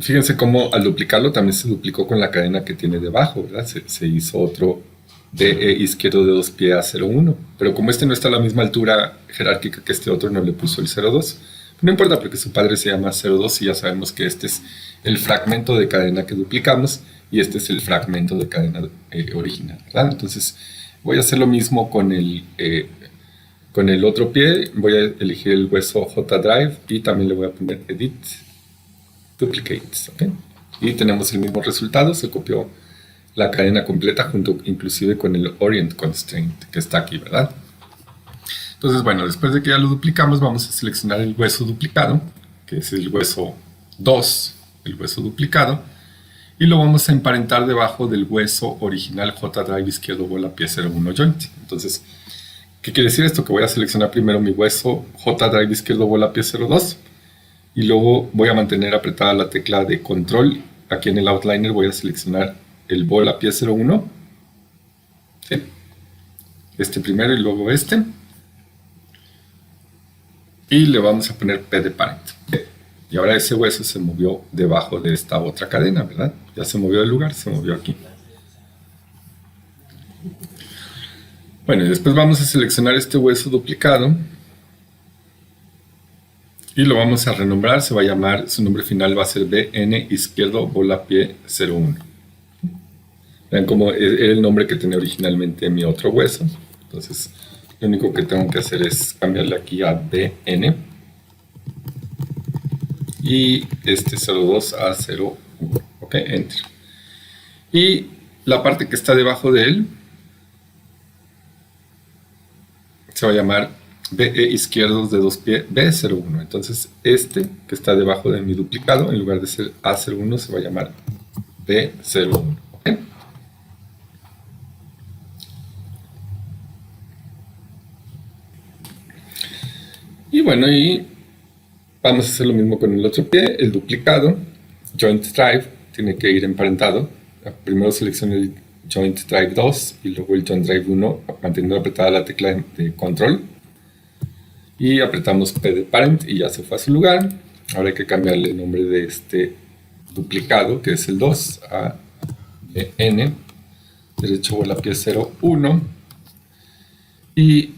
Fíjense cómo al duplicarlo también se duplicó con la cadena que tiene debajo, ¿verdad? Se hizo otro DE izquierdo de 2 pie A01, pero como este no está a la misma altura jerárquica que este otro, no le puso el 02. No importa porque su padre se llama 02 y ya sabemos que este es el fragmento de cadena que duplicamos y este es el fragmento de cadena original, ¿verdad? Entonces voy a hacer lo mismo con el otro pie. Voy a elegir el hueso J-drive y también le voy a poner Edit, Duplicate, ¿ok? Y tenemos el mismo resultado, se copió la cadena completa junto inclusive con el Orient Constraint que está aquí, ¿verdad? Entonces, bueno, después de que ya lo duplicamos, vamos a seleccionar el hueso duplicado, que es el hueso 2, el hueso duplicado, y lo vamos a emparentar debajo del hueso original J-drive izquierdo bola pie 01 joint. Entonces, ¿qué quiere decir esto? Que voy a seleccionar primero mi hueso J-drive izquierdo bola pie 02 y luego voy a mantener apretada la tecla de control. Aquí en el outliner voy a seleccionar el bola pie 01, ¿sí? Este primero y luego este, y le vamos a poner P de parent. Y ahora ese hueso se movió debajo de esta otra cadena, ¿verdad? Ya se movió del lugar, se movió aquí. Bueno, y después vamos a seleccionar este hueso duplicado y lo vamos a renombrar. Se va a llamar, su nombre final va a ser BN izquierdo bola pie 01. Vean cómo era el nombre que tenía originalmente mi otro hueso. Entonces, lo único que tengo que hacer es cambiarle aquí a BN y este 02 a 01. Ok, enter. Y la parte que está debajo de él se va a llamar BE izquierdo de 2 pie B01. Entonces, este que está debajo de mi duplicado, en lugar de ser A01, se va a llamar B01. ¿Okay? Y bueno, y vamos a hacer lo mismo con el otro pie, el duplicado, Joint Drive, tiene que ir emparentado. Primero selecciono el Joint Drive 2 y luego el Joint Drive 1, manteniendo apretada la tecla de control. Y apretamos P de parent y ya se fue a su lugar. Ahora hay que cambiarle el nombre de este duplicado, que es el 2, a N, derecho bola pie 01. Y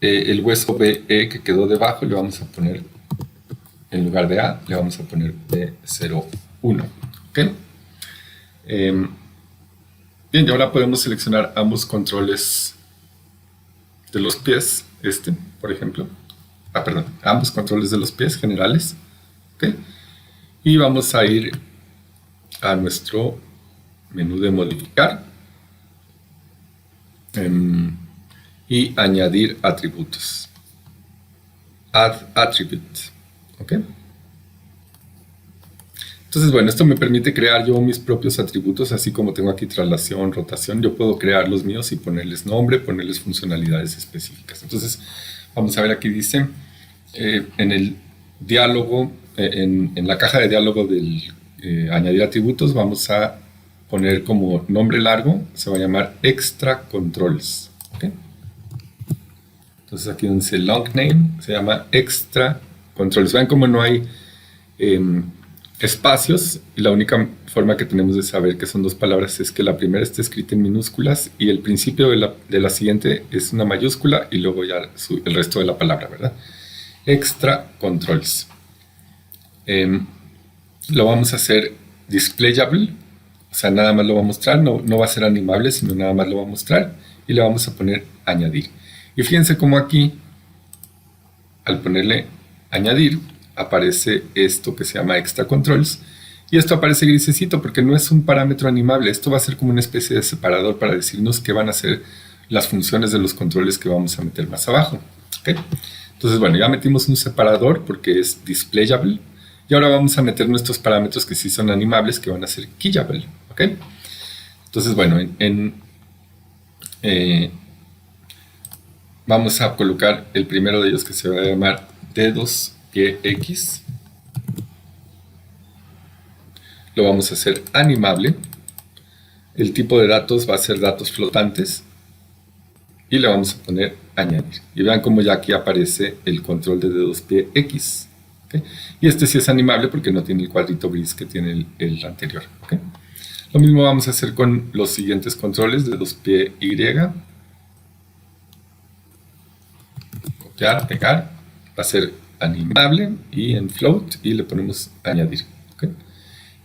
el hueso BE que quedó debajo le vamos a poner, en lugar de A, le vamos a poner B01. ¿Okay? Bien, y ahora podemos seleccionar ambos controles de los pies, por ejemplo. Ambos controles de los pies generales. ¿Okay? Y vamos a ir a nuestro menú de modificar y añadir atributos. Add attribute. ¿Ok? Entonces, bueno, esto me permite crear yo mis propios atributos, así como tengo aquí traslación, rotación, yo puedo crear los míos y ponerles nombre, ponerles funcionalidades específicas. Entonces, vamos a ver, aquí dice, en el diálogo, en la caja de diálogo del añadir atributos, vamos a poner como nombre largo, se va a llamar extra controls. ¿Okay? Entonces, aquí donde dice long name, se llama extra controles. Vean cómo no hay espacios, y la única forma que tenemos de saber que son dos palabras es que la primera está escrita en minúsculas y el principio de la siguiente es una mayúscula y luego ya el resto de la palabra, ¿verdad? Extra controls. Lo vamos a hacer displayable, o sea, nada más lo va a mostrar, no va a ser animable, sino nada más lo va a mostrar, y le vamos a poner añadir. Y fíjense cómo aquí, al ponerle añadir, aparece esto que se llama extra controls, y esto aparece grisecito porque no es un parámetro animable. Esto va a ser como una especie de separador para decirnos qué van a ser las funciones de los controles que vamos a meter más abajo. ¿Okay? Entonces, bueno, ya metimos un separador porque es displayable, y ahora vamos a meter nuestros parámetros que sí son animables, que van a ser keyable. ¿Okay? Entonces, bueno, vamos a colocar el primero de ellos, que se va a llamar dedos pie X. Lo vamos a hacer animable. El tipo de datos va a ser datos flotantes. Y le vamos a poner añadir. Y vean cómo ya aquí aparece el control de dedos pie X. ¿Okay? Y este sí es animable porque no tiene el cuadrito gris que tiene el anterior. ¿Okay? Lo mismo vamos a hacer con los siguientes controles, dedos pie Y. Copiar, pegar. Va a ser animable y en float y le ponemos añadir. ¿Okay?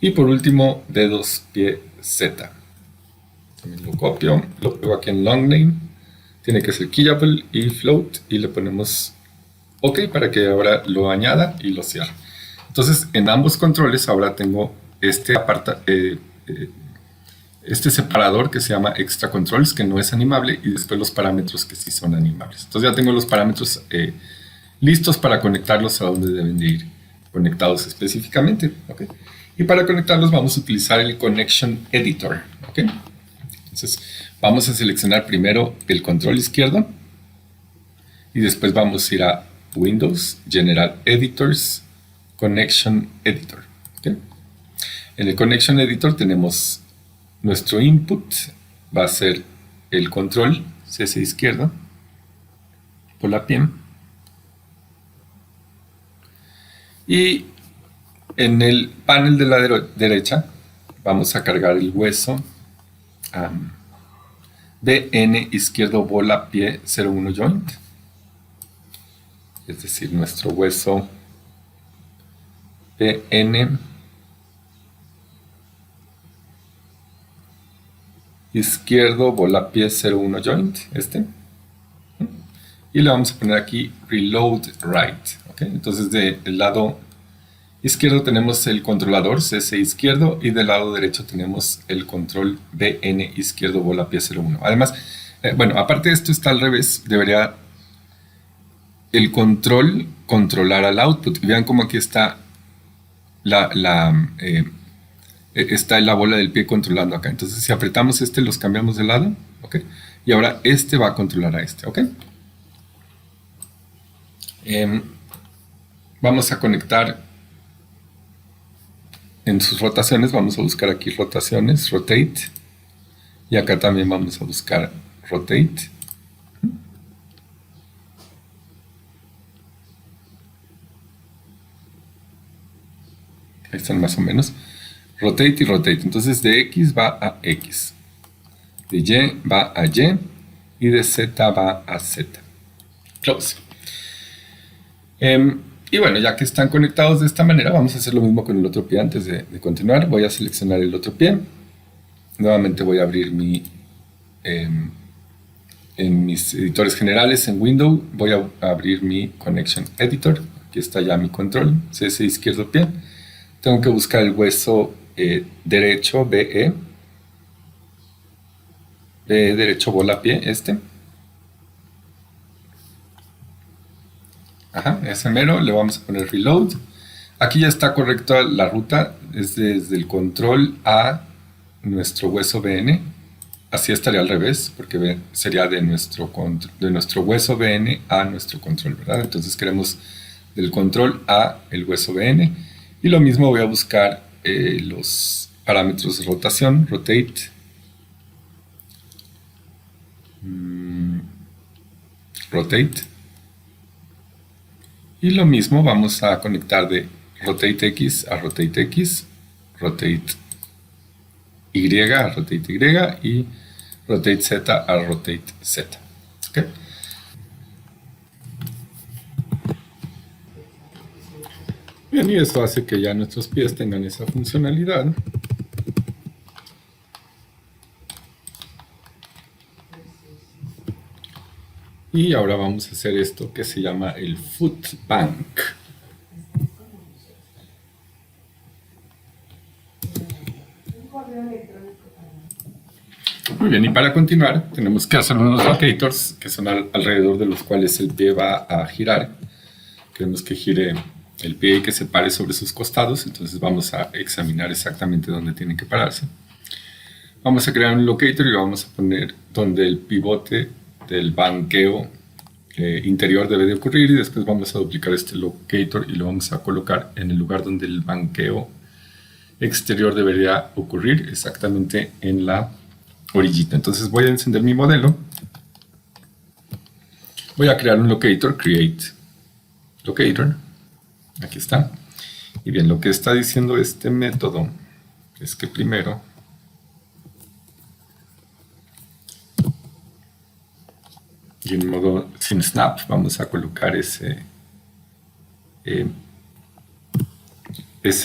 Y por último, dedos pie Z. También lo copio, lo pego aquí en long name. Tiene que ser keyable y float y le ponemos OK para que ahora lo añada y lo cierre. Entonces, en ambos controles ahora tengo este separador que se llama extra controls, que no es animable, y después los parámetros que sí son animables. Entonces ya tengo los parámetros listos para conectarlos a donde deben de ir conectados específicamente. ¿Okay? Y para conectarlos vamos a utilizar el Connection Editor. ¿Okay? Entonces vamos a seleccionar primero el control izquierdo y después vamos a ir a Windows, General Editors, Connection Editor. ¿Okay? En el Connection Editor tenemos nuestro input, va a ser el control CS izquierdo por la PIM. Y en el panel de la derecha vamos a cargar el hueso BN izquierdo bola pie 01 joint, es decir, nuestro hueso BN izquierdo bola pie 01 joint, y le vamos a poner aquí reload right. ¿Okay? Entonces del lado izquierdo tenemos el controlador CS izquierdo y del lado derecho tenemos el control BN izquierdo bola pie 01. Además, bueno, aparte de esto está al revés, debería el control controlar al output. Y vean cómo aquí está está la bola del pie controlando acá. Entonces si apretamos los cambiamos de lado, ¿ok? Y ahora va a controlar a ¿ok? Vamos a conectar en sus rotaciones, vamos a buscar aquí rotaciones, rotate, y acá también vamos a buscar rotate. Ahí están más o menos. Rotate y rotate. Entonces de X va a X. De Y va a Y. Y de Z va a Z. Close. Y bueno, ya que están conectados de esta manera, vamos a hacer lo mismo con el otro pie antes de continuar. Voy a seleccionar el otro pie. Nuevamente voy a abrir en mis editores generales en Windows. Voy a abrir mi Connection Editor. Aquí está ya mi control. CS izquierdo pie. Tengo que buscar el hueso derecho, BE. BE derecho bola pie, Ajá, ese mero, le vamos a poner reload. Aquí ya está correcta la ruta, es desde el control a nuestro hueso BN. Así estaría al revés, porque sería de nuestro hueso BN a nuestro control, ¿verdad? Entonces queremos del control a el hueso BN. Y lo mismo voy a buscar los parámetros de rotación, rotate, Y lo mismo vamos a conectar de rotate X a rotate X, rotate Y a rotate Y y rotate Z a rotate Z. ¿Okay? Bien, y eso hace que ya nuestros pies tengan esa funcionalidad. Y ahora vamos a hacer esto que se llama el foot bank. Muy bien, y para continuar tenemos que hacer unos locators que son alrededor de los cuales el pie va a girar. Queremos que gire el pie y que se pare sobre sus costados, entonces vamos a examinar exactamente dónde tiene que pararse. Vamos a crear un locator y lo vamos a poner donde el pivote del banqueo interior debe de ocurrir, y después vamos a duplicar este locator y lo vamos a colocar en el lugar donde el banqueo exterior debería ocurrir, exactamente en la orillita. Entonces voy a encender mi modelo, voy a crear un locator, create locator, aquí está. Y bien, lo que está diciendo este método es que primero y en modo sin snap vamos a colocar ese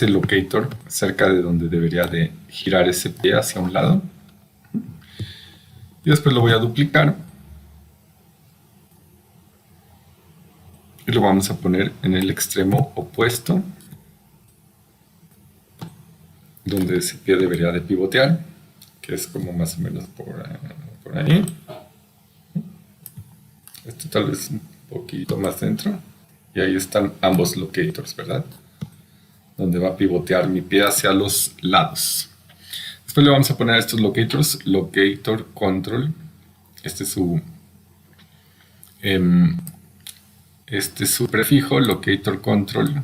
locator cerca de donde debería de girar ese pie hacia un lado, y después lo voy a duplicar y lo vamos a poner en el extremo opuesto donde ese pie debería de pivotear, que es como más o menos por ahí. Esto tal vez un poquito más dentro. Y ahí están ambos locators, ¿verdad? Donde va a pivotear mi pie hacia los lados. Después le vamos a poner a estos locators, locator control. Este es su prefijo, locator control.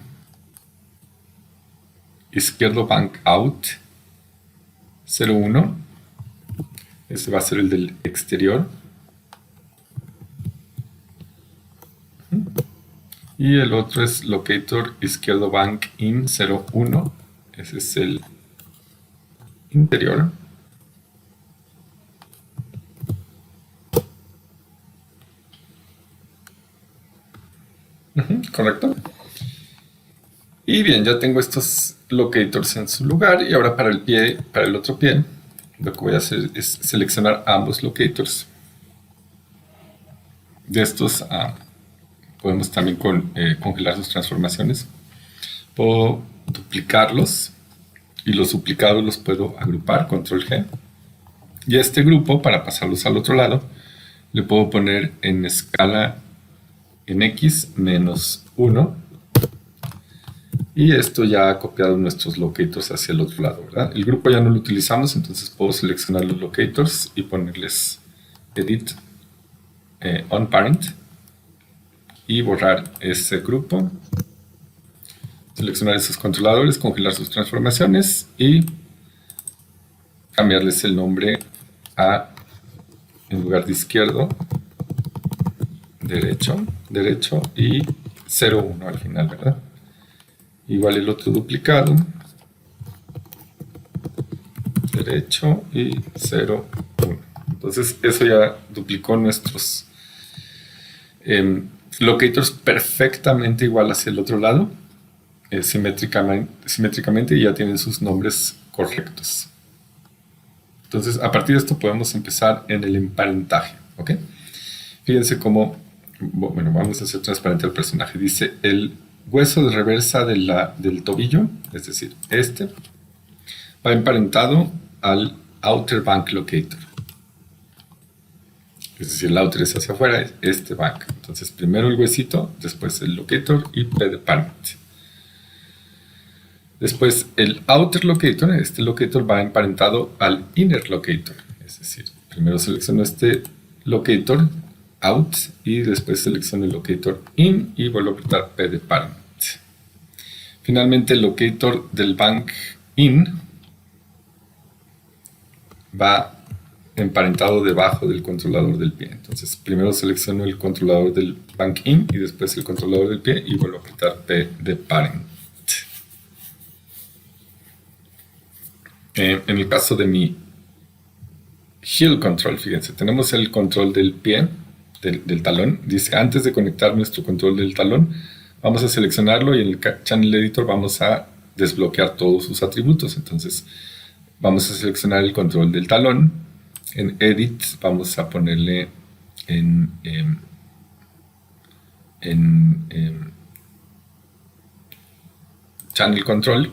Izquierdo bank out 01. Ese va a ser el del exterior. Y el otro es locator izquierdo bank in 01. Ese es el interior. Correcto. Y bien, ya tengo estos locators en su lugar, y ahora para el otro pie, lo que voy a hacer es seleccionar ambos locators. De estos podemos también congelar sus transformaciones. Puedo duplicarlos y los duplicados los puedo agrupar, control G. Y a este grupo, para pasarlos al otro lado, le puedo poner en escala en X menos 1. Y esto ya ha copiado nuestros locators hacia el otro lado, ¿verdad? El grupo ya no lo utilizamos, entonces puedo seleccionar los locators y ponerles edit on parent y borrar ese grupo. Seleccionar esos controladores, congelar sus transformaciones y cambiarles el nombre a, en lugar de izquierdo, derecho y 01 al final, ¿verdad? Igual el otro duplicado, derecho y 01. Entonces eso ya duplicó nuestros locators perfectamente igual hacia el otro lado, simétricamente, y ya tienen sus nombres correctos. Entonces a partir de esto podemos empezar en el emparentaje, ¿ok? Fíjense cómo, bueno, vamos a hacer transparente el personaje. Dice el hueso de reversa del tobillo, es decir, este, va emparentado al outer bank locator. Es decir, el outer es hacia afuera, es este bank. Entonces, primero el huesito, después el locator y P de parent. Después, el outer locator, este locator va emparentado al inner locator. Es decir, primero selecciono este locator, out, y después selecciono el locator in y vuelvo a apretar P de parent. Finalmente el locator del bank in va emparentado debajo del controlador del pie. Entonces primero selecciono el controlador del bank in y después el controlador del pie y vuelvo a apretar P de parent. En el caso de mi heel control, fíjense, tenemos el control del pie, del talón. Dice, antes de conectar nuestro control del talón, vamos a seleccionarlo y en el Channel Editor vamos a desbloquear todos sus atributos. Entonces, vamos a seleccionar el control del talón. En Edit vamos a ponerle en Channel Control.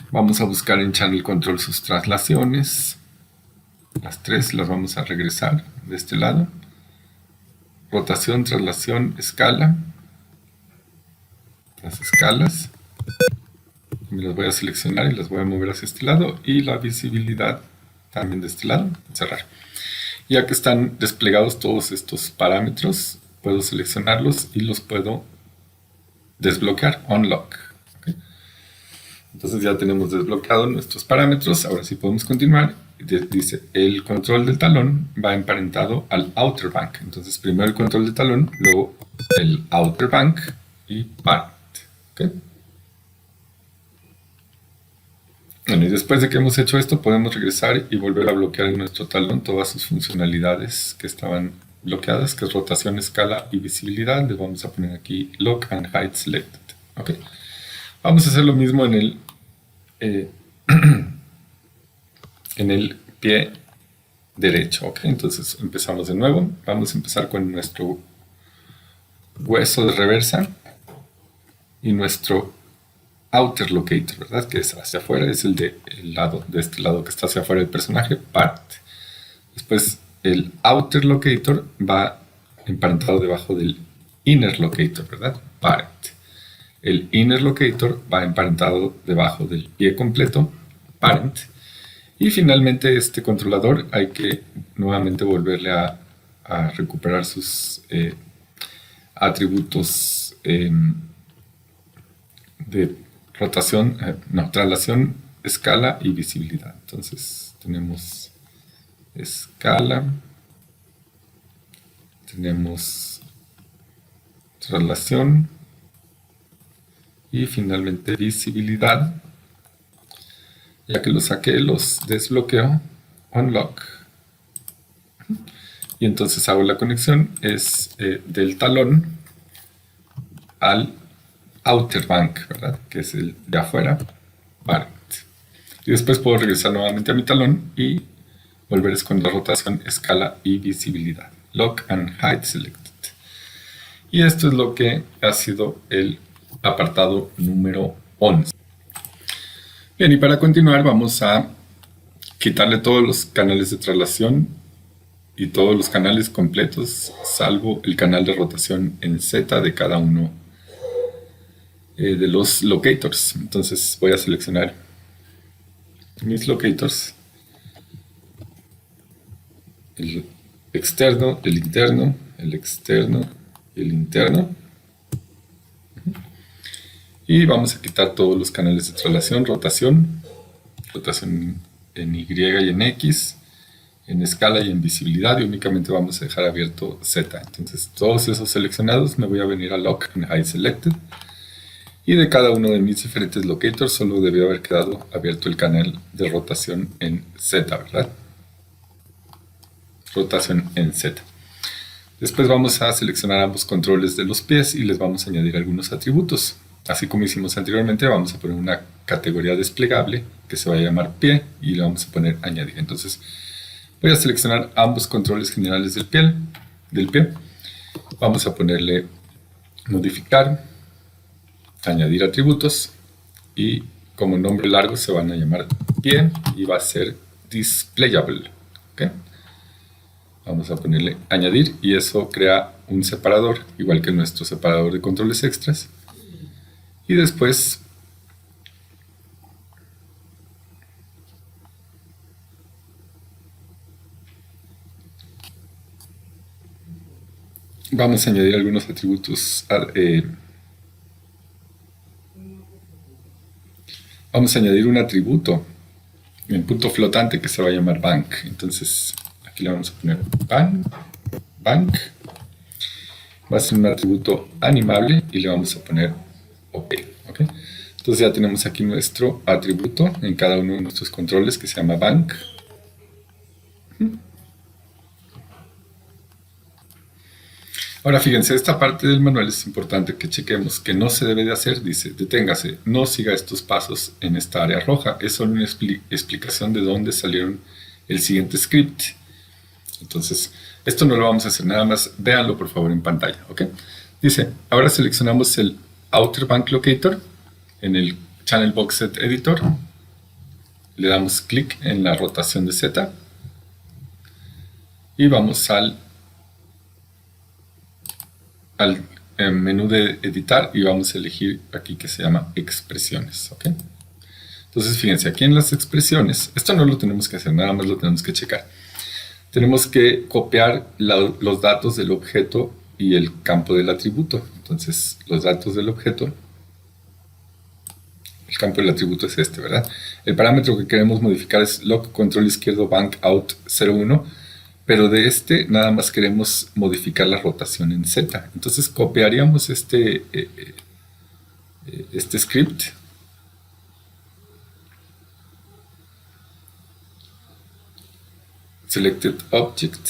Vamos a buscar en Channel Control sus traslaciones. Las tres las vamos a regresar de este lado. Rotación, traslación, escala. Las escalas. Me las voy a seleccionar y las voy a mover hacia este lado. Y la visibilidad también de este lado. Cerrar. Ya que están desplegados todos estos parámetros, puedo seleccionarlos y los puedo desbloquear. Unlock. ¿Okay? Entonces ya tenemos desbloqueados nuestros parámetros. Ahora sí podemos continuar. Dice, el control del talón va emparentado al outer bank. Entonces primero el control del talón, luego el outer bank y parent. ¿Okay? Bueno, y después de que hemos hecho esto, podemos regresar y volver a bloquear en nuestro talón todas sus funcionalidades que estaban bloqueadas, que es rotación, escala y visibilidad. Les vamos a poner aquí Lock and Hide Selected. ¿Okay? Vamos a hacer lo mismo en el en el pie derecho. ¿Okay? Entonces empezamos de nuevo. Vamos a empezar con nuestro hueso de reversa y nuestro outer locator, ¿verdad? Que es hacia afuera, es de este lado que está hacia afuera del personaje, part. Después el outer locator va emparentado debajo del inner locator, ¿verdad? Parent. El inner locator va emparentado debajo del pie completo, parent. Y finalmente este controlador hay que nuevamente volverle a recuperar sus atributos de rotación, traslación, escala y visibilidad. Entonces tenemos escala, tenemos traslación y finalmente visibilidad. Ya que los saqué, los desbloqueo, unlock. Y entonces hago la conexión, es del talón al outer bank, ¿verdad? Que es el de afuera, parent. Y después puedo regresar nuevamente a mi talón y volver con la rotación, escala y visibilidad. Lock and Hide Selected. Y esto es lo que ha sido el apartado número 11. Bien, y para continuar vamos a quitarle todos los canales de traslación y todos los canales completos, salvo el canal de rotación en Z de cada uno de los locators. Entonces voy a seleccionar mis locators, el externo, el interno, el externo y el interno. Y vamos a quitar todos los canales de traslación, rotación en Y y en X, en escala y en visibilidad, y únicamente vamos a dejar abierto Z. Entonces todos esos seleccionados me voy a venir a Lock and Hide Selected. Y de cada uno de mis diferentes locators solo debió haber quedado abierto el canal de rotación en Z, ¿verdad? Rotación en Z. Después vamos a seleccionar ambos controles de los pies y les vamos a añadir algunos atributos. Así como hicimos anteriormente, vamos a poner una categoría desplegable que se va a llamar pie y le vamos a poner añadir. Entonces voy a seleccionar ambos controles generales del pie. Vamos a ponerle modificar, añadir atributos y como nombre largo se van a llamar pie y va a ser displayable. ¿Okay? Vamos a ponerle añadir y eso crea un separador, igual que nuestro separador de controles extras. Y después vamos a añadir algunos atributos. Vamos a añadir un atributo en punto flotante que se va a llamar bank. Entonces aquí le vamos a poner bank. Va a ser un atributo animable y le vamos a poner OK. Entonces ya tenemos aquí nuestro atributo en cada uno de nuestros controles que se llama bank. Ahora fíjense, esta parte del manual es importante que chequemos que no se debe de hacer. Dice, deténgase, no siga estos pasos en esta área roja. Es solo una explicación de dónde salieron el siguiente script. Entonces, esto no lo vamos a hacer, nada más véanlo por favor en pantalla. Dice, ahora seleccionamos el Outer Bank Locator en el Channel Box Set Editor. Le damos clic en la rotación de Z. Y vamos al menú de editar y vamos a elegir aquí que se llama expresiones. Entonces fíjense, aquí en las expresiones, esto no lo tenemos que hacer, nada más lo tenemos que checar. Tenemos que copiar los datos del objeto y el campo del atributo. Entonces los datos del objeto, el campo del atributo es este, ¿verdad? El parámetro que queremos modificar es lock control izquierdo bank out 01. Pero de este nada más queremos modificar la rotación en Z. Entonces copiaríamos este script. Selected Object.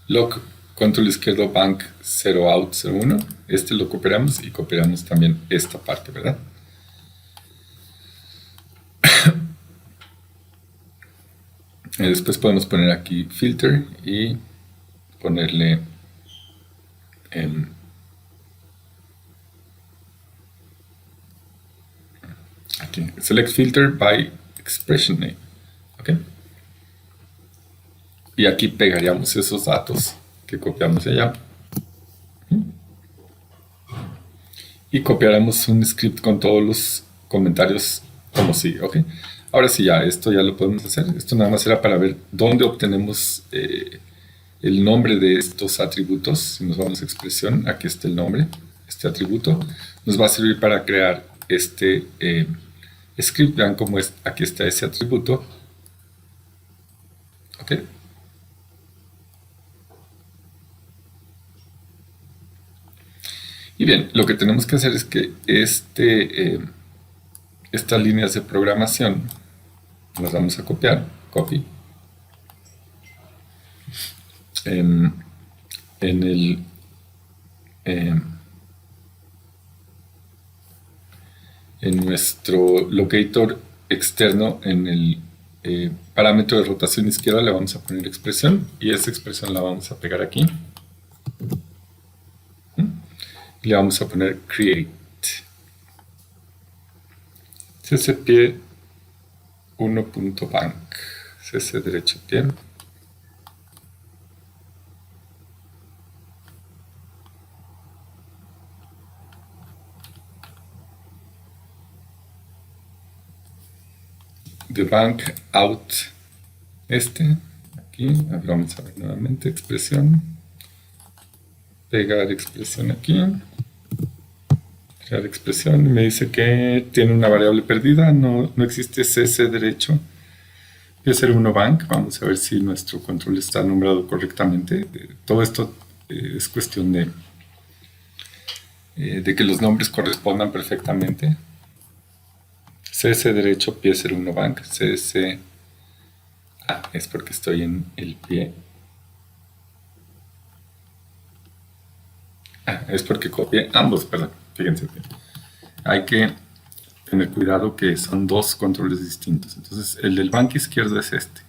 Lock control izquierdo bank 0 out 01. Este lo copiamos y copiamos también esta parte, ¿verdad? Después podemos poner aquí filter y ponerle aquí select filter by expression name. Y aquí pegaríamos esos datos que copiamos de allá y copiaremos un script con todos los comentarios como sigue. Ahora sí, esto ya lo podemos hacer. Esto nada más era para ver dónde obtenemos el nombre de estos atributos. Si nos vamos a expresión, aquí está el nombre, este atributo. Nos va a servir para crear este script. Vean cómo aquí está ese atributo. Y bien, lo que tenemos que hacer es que estas líneas de programación las vamos a copiar, copy, en nuestro locator externo, en el parámetro de rotación izquierda le vamos a poner expresión y esa expresión la vamos a pegar aquí y le vamos a poner create cc 1.bank, cc derecho pie, the bank out, aquí, vamos a ver nuevamente expresión, pegar expresión aquí, crear expresión, y me dice que tiene una variable perdida, no existe cc derecho P01 bank. Vamos a ver si nuestro control está nombrado correctamente. Todo esto es cuestión de que los nombres correspondan perfectamente. CS derecho pie 01 bank, CS es porque estoy en el pie. Es porque copié ambos, perdón, fíjense bien. Hay que tener cuidado que son dos controles distintos. Entonces el del bank izquierdo es este.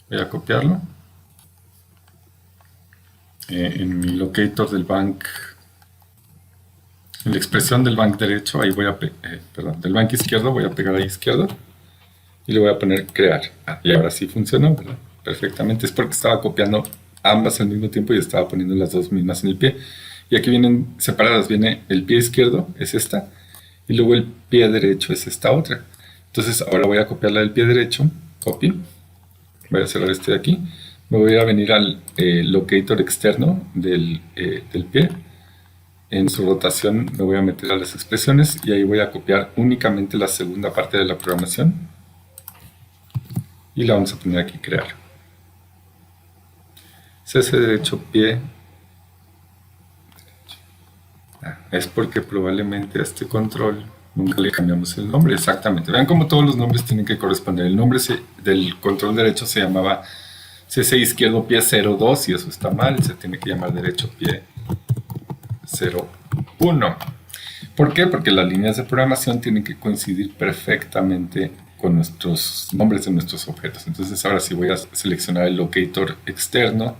Voy a copiarlo. En mi locator del bank, en la expresión del bank derecho, ahí voy a del bank izquierdo voy a pegar ahí izquierdo y le voy a poner crear. Y ahora sí funcionó, ¿verdad? Perfectamente. Es porque estaba copiando ambas al mismo tiempo y estaba poniendo las dos mismas en el pie. Y aquí vienen separadas, viene el pie izquierdo, es esta, y luego el pie derecho es esta otra. Entonces ahora voy a copiar la del pie derecho, copy, voy a cerrar este de aquí, me voy a venir al locator externo del pie, En su rotación me voy a meter a las expresiones y ahí voy a copiar únicamente la segunda parte de la programación y la vamos a poner aquí crear. Cese derecho pie. Es porque probablemente a este control nunca le cambiamos el nombre. Exactamente. Vean cómo todos los nombres tienen que corresponder. El nombre del control derecho se llamaba cese izquierdo pie 02 y eso está mal. Se tiene que llamar derecho pie 01. ¿Por qué? Porque las líneas de programación tienen que coincidir perfectamente con nuestros nombres de nuestros objetos. Entonces ahora sí voy a seleccionar el locator externo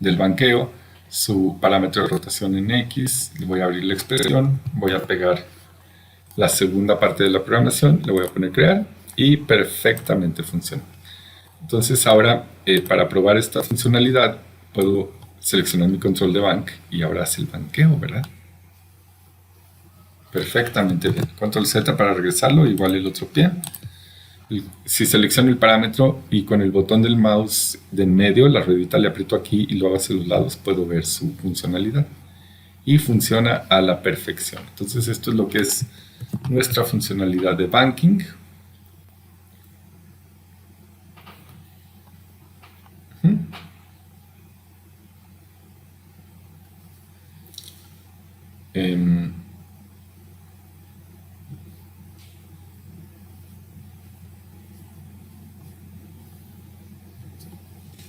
del banqueo, su parámetro de rotación en X, le voy a abrir la expresión, voy a pegar la segunda parte de la programación, le voy a poner crear y perfectamente funciona. Entonces ahora para probar esta funcionalidad puedo seleccionar mi control de bank y ahora hace el banqueo, ¿verdad? Perfectamente bien. Control Z para regresarlo, igual el otro pie. Si selecciono el parámetro y con el botón del mouse de en medio, la ruedita le aprieto aquí y lo hago hacia los lados, puedo ver su funcionalidad. Y funciona a la perfección. Entonces esto es lo que es nuestra funcionalidad de banking.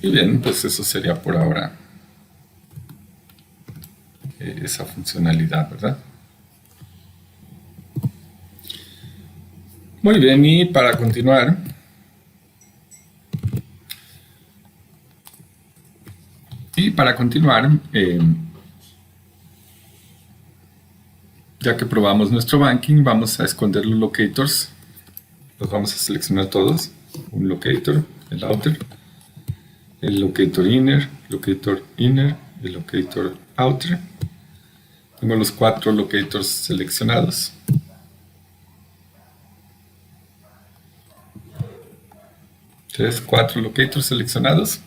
Y bien, pues eso sería por ahora esa funcionalidad, ¿verdad? Muy bien, y para continuar, ya que probamos nuestro banking, vamos a esconder los locators. Los vamos a seleccionar todos. Un locator, el outer, el locator inner, el locator outer. Tengo los 4 locators seleccionados. Entonces, 4 locators seleccionados.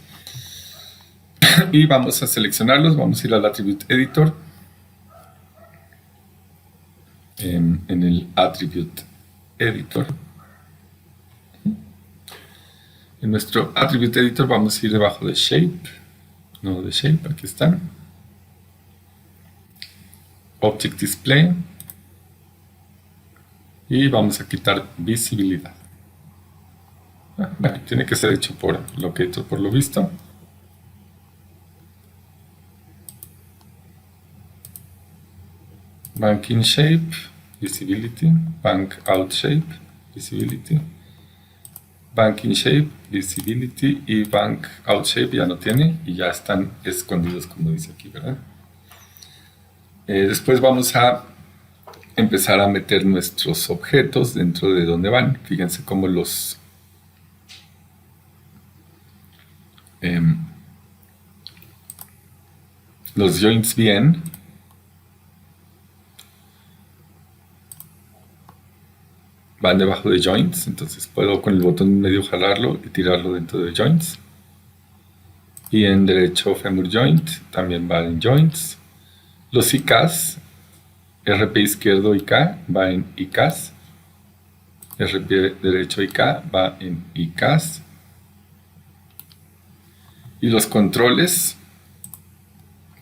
Y vamos a seleccionarlos. Vamos a ir al Attribute Editor. En el Attribute Editor. En nuestro Attribute Editor vamos a ir debajo de Shape. No de Shape, aquí está. Object Display. Y vamos a quitar visibilidad. Bueno, tiene que ser hecho por locator por lo visto. Bank in shape, visibility, bank out shape, visibility, bank in shape, visibility y bank out shape ya no tiene y ya están escondidos como dice aquí, ¿verdad? Después vamos a empezar a meter nuestros objetos dentro de donde van. Fíjense cómo los joints bien van debajo de joints, entonces puedo con el botón medio jalarlo y tirarlo dentro de joints. Y en derecho femur joint también va en joints. Los IKs, RP izquierdo IK va en IKs. RP derecho IK va en IKs. Y los controles,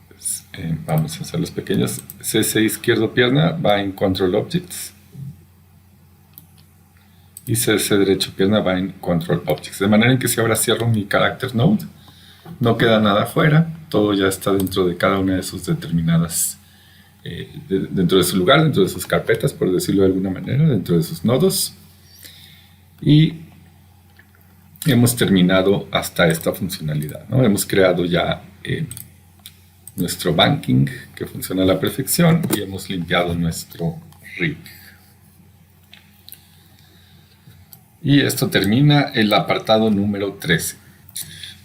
pues, vamos a hacerlos pequeños. CC izquierdo pierna va en Control Objects. Y CC derecho pierna va en Control Objects. De manera en que si ahora cierro mi Character Node, no queda nada afuera. Todo ya está dentro de cada una de sus determinadas, dentro de su lugar, dentro de sus carpetas, por decirlo de alguna manera, dentro de sus nodos. Y hemos terminado hasta esta funcionalidad, ¿no? Hemos creado ya nuestro banking que funciona a la perfección y hemos limpiado nuestro rig. Y esto termina el apartado número 13.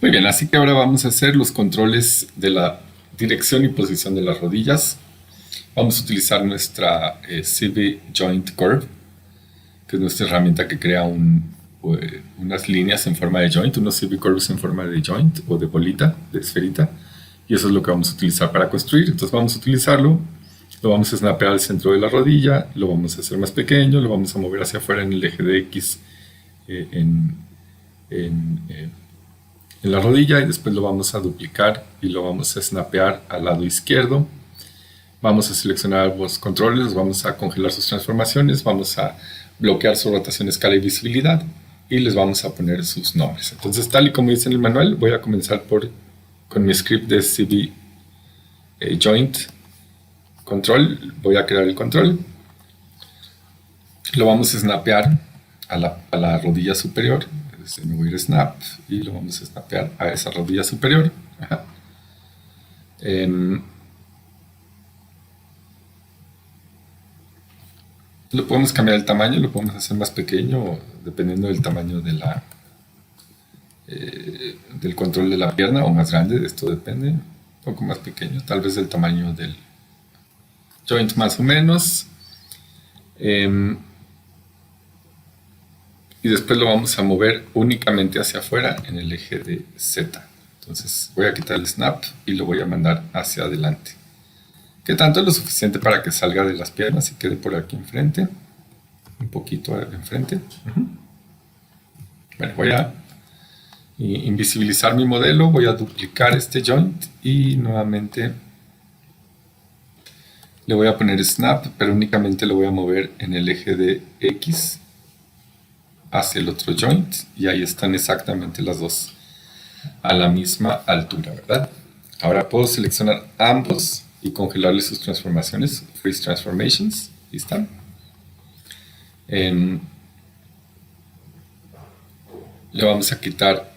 Muy bien, así que ahora vamos a hacer los controles de la dirección y posición de las rodillas. Vamos a utilizar nuestra CV Joint Curve, que es nuestra herramienta que crea unas líneas en forma de joint, unos CV Curves en forma de joint o de bolita, de esferita. Y eso es lo que vamos a utilizar para construir. Entonces vamos a utilizarlo. Lo vamos a snapear al centro de la rodilla, lo vamos a hacer más pequeño, lo vamos a mover hacia afuera en el eje de X en la rodilla, y después lo vamos a duplicar y lo vamos a snapear al lado izquierdo. Vamos a seleccionar ambos controles, vamos a congelar sus transformaciones, vamos a bloquear su rotación, escala y visibilidad, y les vamos a poner sus nombres. Entonces, tal y como dice en el manual, voy a comenzar con mi script de CV Joint Control. Voy a crear el control. Lo vamos a snapear a la rodilla superior. Entonces, me voy a ir a snap y lo vamos a snapear a esa rodilla superior. Lo podemos cambiar el tamaño, lo podemos hacer más pequeño dependiendo del tamaño del control de la pierna, o más grande, de esto depende. Un poco más pequeño, tal vez del tamaño del joint más o menos. Y después lo vamos a mover únicamente hacia afuera en el eje de Z. Entonces voy a quitar el snap y lo voy a mandar hacia adelante. ¿Qué tanto? Es lo suficiente para que salga de las piernas y quede por aquí enfrente. Un poquito enfrente. Bueno, voy a invisibilizar mi modelo, voy a duplicar este joint y nuevamente le voy a poner snap, pero únicamente lo voy a mover en el eje de X hacia el otro joint, y ahí están exactamente las dos a la misma altura, ¿verdad? Ahora puedo seleccionar ambos y congelarle sus transformaciones, Freeze Transformations. Ahí están. Le vamos a quitar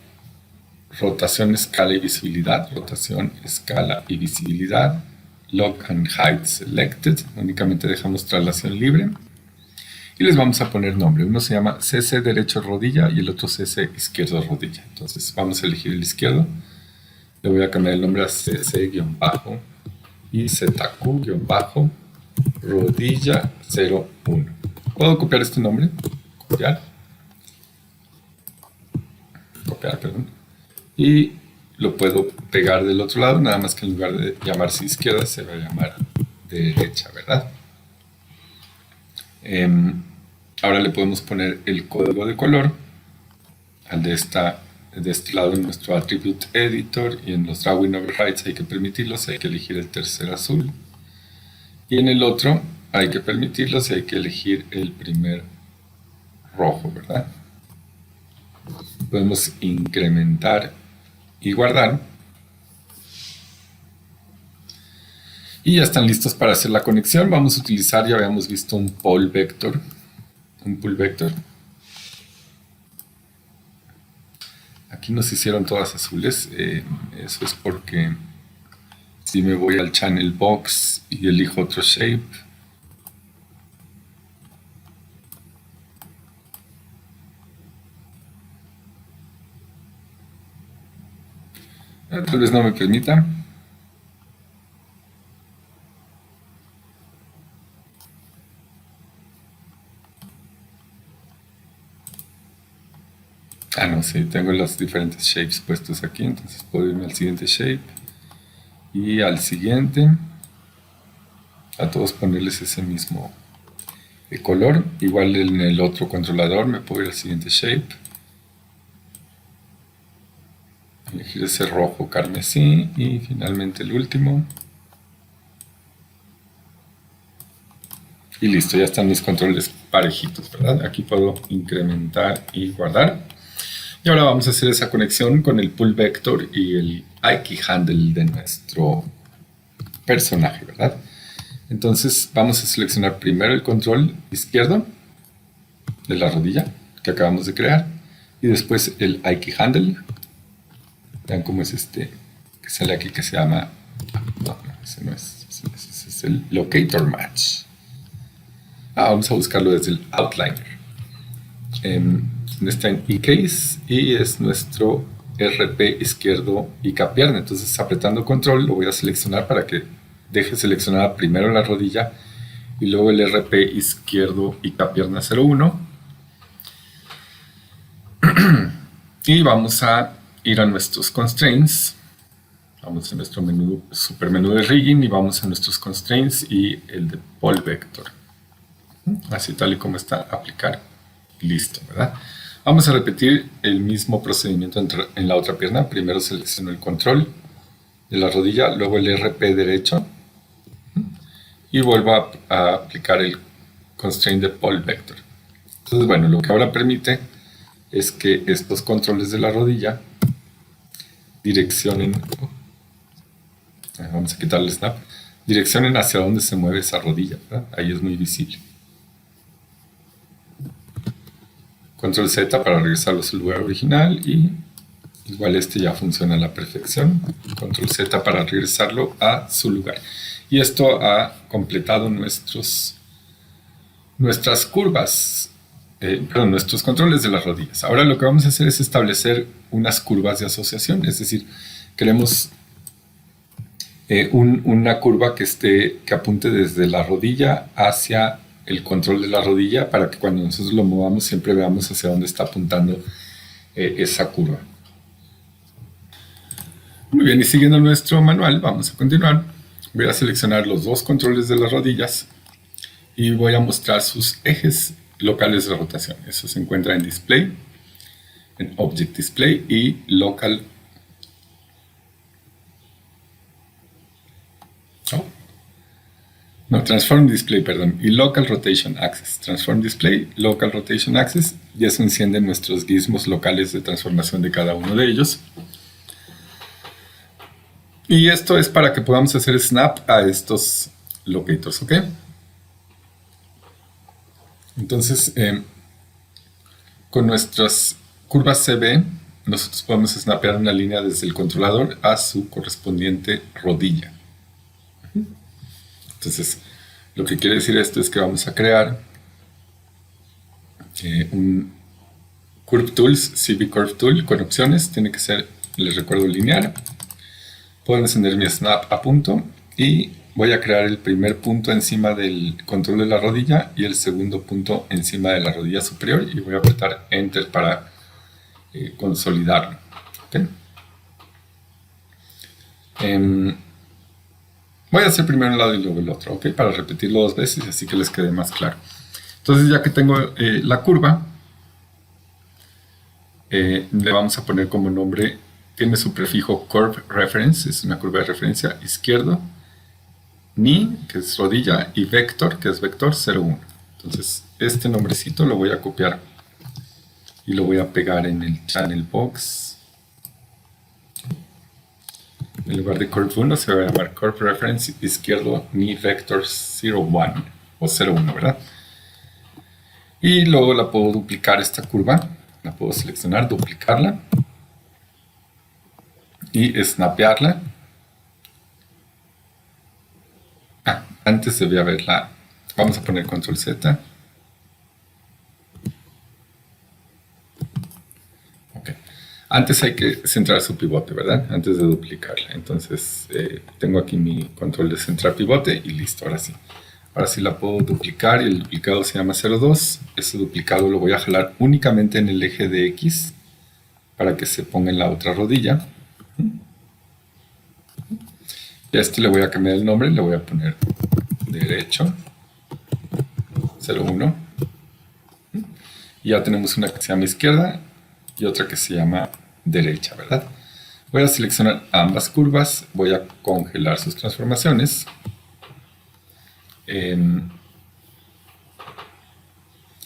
rotación, escala y visibilidad. Rotación, escala y visibilidad. Lock and Hide Selected. Únicamente dejamos traslación libre. Y les vamos a poner nombre. Uno se llama CC derecho rodilla y el otro CC izquierdo rodilla. Entonces vamos a elegir el izquierdo. Le voy a cambiar el nombre a CC- y ZQ-rodilla 01. ¿Puedo copiar este nombre? Copiar, perdón. Y lo puedo pegar del otro lado, nada más que en lugar de llamarse izquierda se va a llamar derecha, ¿verdad? Ahora le podemos poner el código de color al de este lado en nuestro Attribute Editor, y en los Drawing Overrides hay que permitirlos, hay que elegir el tercer azul, y en el otro hay que permitirlos y hay que elegir el primer rojo, ¿verdad? Podemos incrementar y guardar, y ya están listos para hacer la conexión. Vamos a utilizar, ya habíamos visto, un pull vector. Aquí nos hicieron todas azules. Eso es porque si me voy al channel box y elijo otro shape, tal vez no me permita. No, sí, tengo los diferentes shapes puestos aquí, entonces puedo irme al siguiente shape y al siguiente, a todos ponerles ese mismo color. Igual en el otro controlador me puedo ir al siguiente shape, elegir ese rojo carmesí, y finalmente el último. Y listo, ya están mis controles parejitos, ¿verdad? Aquí puedo incrementar y guardar. Y ahora vamos a hacer esa conexión con el pull vector y el Ike handle de nuestro personaje, ¿verdad? Entonces vamos a seleccionar primero el control izquierdo de la rodilla que acabamos de crear, y después el Ike handle. Vean cómo es este que sale aquí, que se llama... No, ese no es. Ese es el locator match. Vamos a buscarlo desde el outliner. Está en eCase y es nuestro RP izquierdo IK pierna. Entonces, apretando control, lo voy a seleccionar para que deje seleccionada primero la rodilla y luego el RP izquierdo IK pierna 01. Y vamos a ir a nuestros constraints Vamos a nuestro menú, supermenú de rigging y vamos a nuestros constraints y el de Pole Vector. Así tal y como está, aplicar. Listo, ¿verdad? Vamos a repetir el mismo procedimiento en la otra pierna. Primero selecciono el control de la rodilla, luego el RP derecho y vuelvo a aplicar el constraint de Pole Vector. Entonces, bueno, lo que ahora permite es que estos controles de la rodilla direccionen, vamos a quitarle el snap, direccionen hacia donde se mueve esa rodilla, ¿verdad? Ahí es muy visible. Control Z para regresarlo a su lugar original y igual este ya funciona a la perfección. Control Z para regresarlo a su lugar. Y esto ha completado nuestras curvas, nuestros controles de las rodillas. Ahora lo que vamos a hacer es establecer unas curvas de asociación, es decir, queremos una curva que apunte desde la rodilla hacia el control de la rodilla para que cuando nosotros lo movamos siempre veamos hacia dónde está apuntando esa curva. Muy bien, y siguiendo nuestro manual, vamos a continuar. Voy a seleccionar los dos controles de las rodillas y voy a mostrar sus ejes locales de rotación. Eso se encuentra en Display, en Object Display y Local. Transform Display, perdón, y Local Rotation Axis. Transform Display, Local Rotation Axis, y eso enciende nuestros gizmos locales de transformación de cada uno de ellos. Y esto es para que podamos hacer snap a estos locators, ¿ok? Entonces, con nuestras curvas CB, nosotros podemos snapear una línea desde el controlador a su correspondiente rodilla. Entonces, lo que quiere decir esto es que vamos a crear un Curve Tools, CV Curve Tool con opciones. Tiene que ser, les recuerdo, lineal. Puedo encender mi snap a punto y voy a crear el primer punto encima del control de la rodilla y el segundo punto encima de la rodilla superior y voy a apretar Enter para consolidarlo. ¿Okay? Voy a hacer primero un lado y luego el otro, ¿ok? Para repetirlo dos veces y así que les quede más claro. Entonces, ya que tengo la curva, le vamos a poner como nombre, tiene su prefijo Curve Reference, es una curva de referencia, izquierdo, Knee, que es rodilla, y Vector, que es vector 0,1. Entonces, este nombrecito lo voy a copiar y lo voy a pegar en el Channel Box. En lugar de Curve 1 se va a llamar Curve Reference izquierdo Knee Vector 0,1 o 0,1, ¿verdad? Y luego la puedo duplicar esta curva, la puedo seleccionar, duplicarla y snapearla. Antes debía haberla, vamos a poner Control Z. Antes hay que centrar su pivote, ¿verdad? Antes de duplicarla. Entonces, tengo aquí mi control de centrar pivote y listo, ahora sí. Ahora sí la puedo duplicar y el duplicado se llama 0,2. Ese duplicado lo voy a jalar únicamente en el eje de X para que se ponga en la otra rodilla. Y a este le voy a cambiar el nombre, le voy a poner derecho 0,1. Y ya tenemos una que se llama izquierda y otra que se llama derecha, ¿verdad? Voy a seleccionar ambas curvas, voy a congelar sus transformaciones.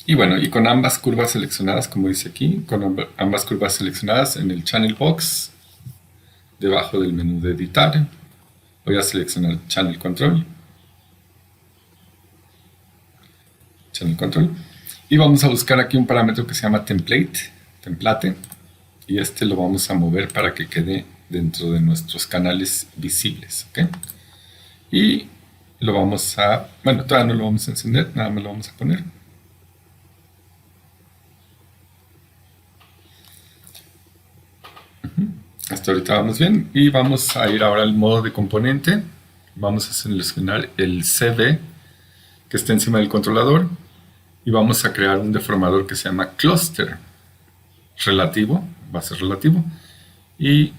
Y bueno, y con ambas curvas seleccionadas, como dice aquí, con ambas curvas seleccionadas en el Channel Box, debajo del menú de editar, voy a seleccionar Channel Control. Channel Control. Y vamos a buscar aquí un parámetro que se llama Template, y este lo vamos a mover para que quede dentro de nuestros canales visibles, ¿ok? Y lo vamos a, bueno, todavía no lo vamos a encender, nada más lo vamos a poner. Hasta ahorita vamos bien y vamos a ir ahora al modo de componente. Vamos a seleccionar el CV que está encima del controlador y vamos a crear un deformador que se llama Cluster relativo, va a ser relativo, y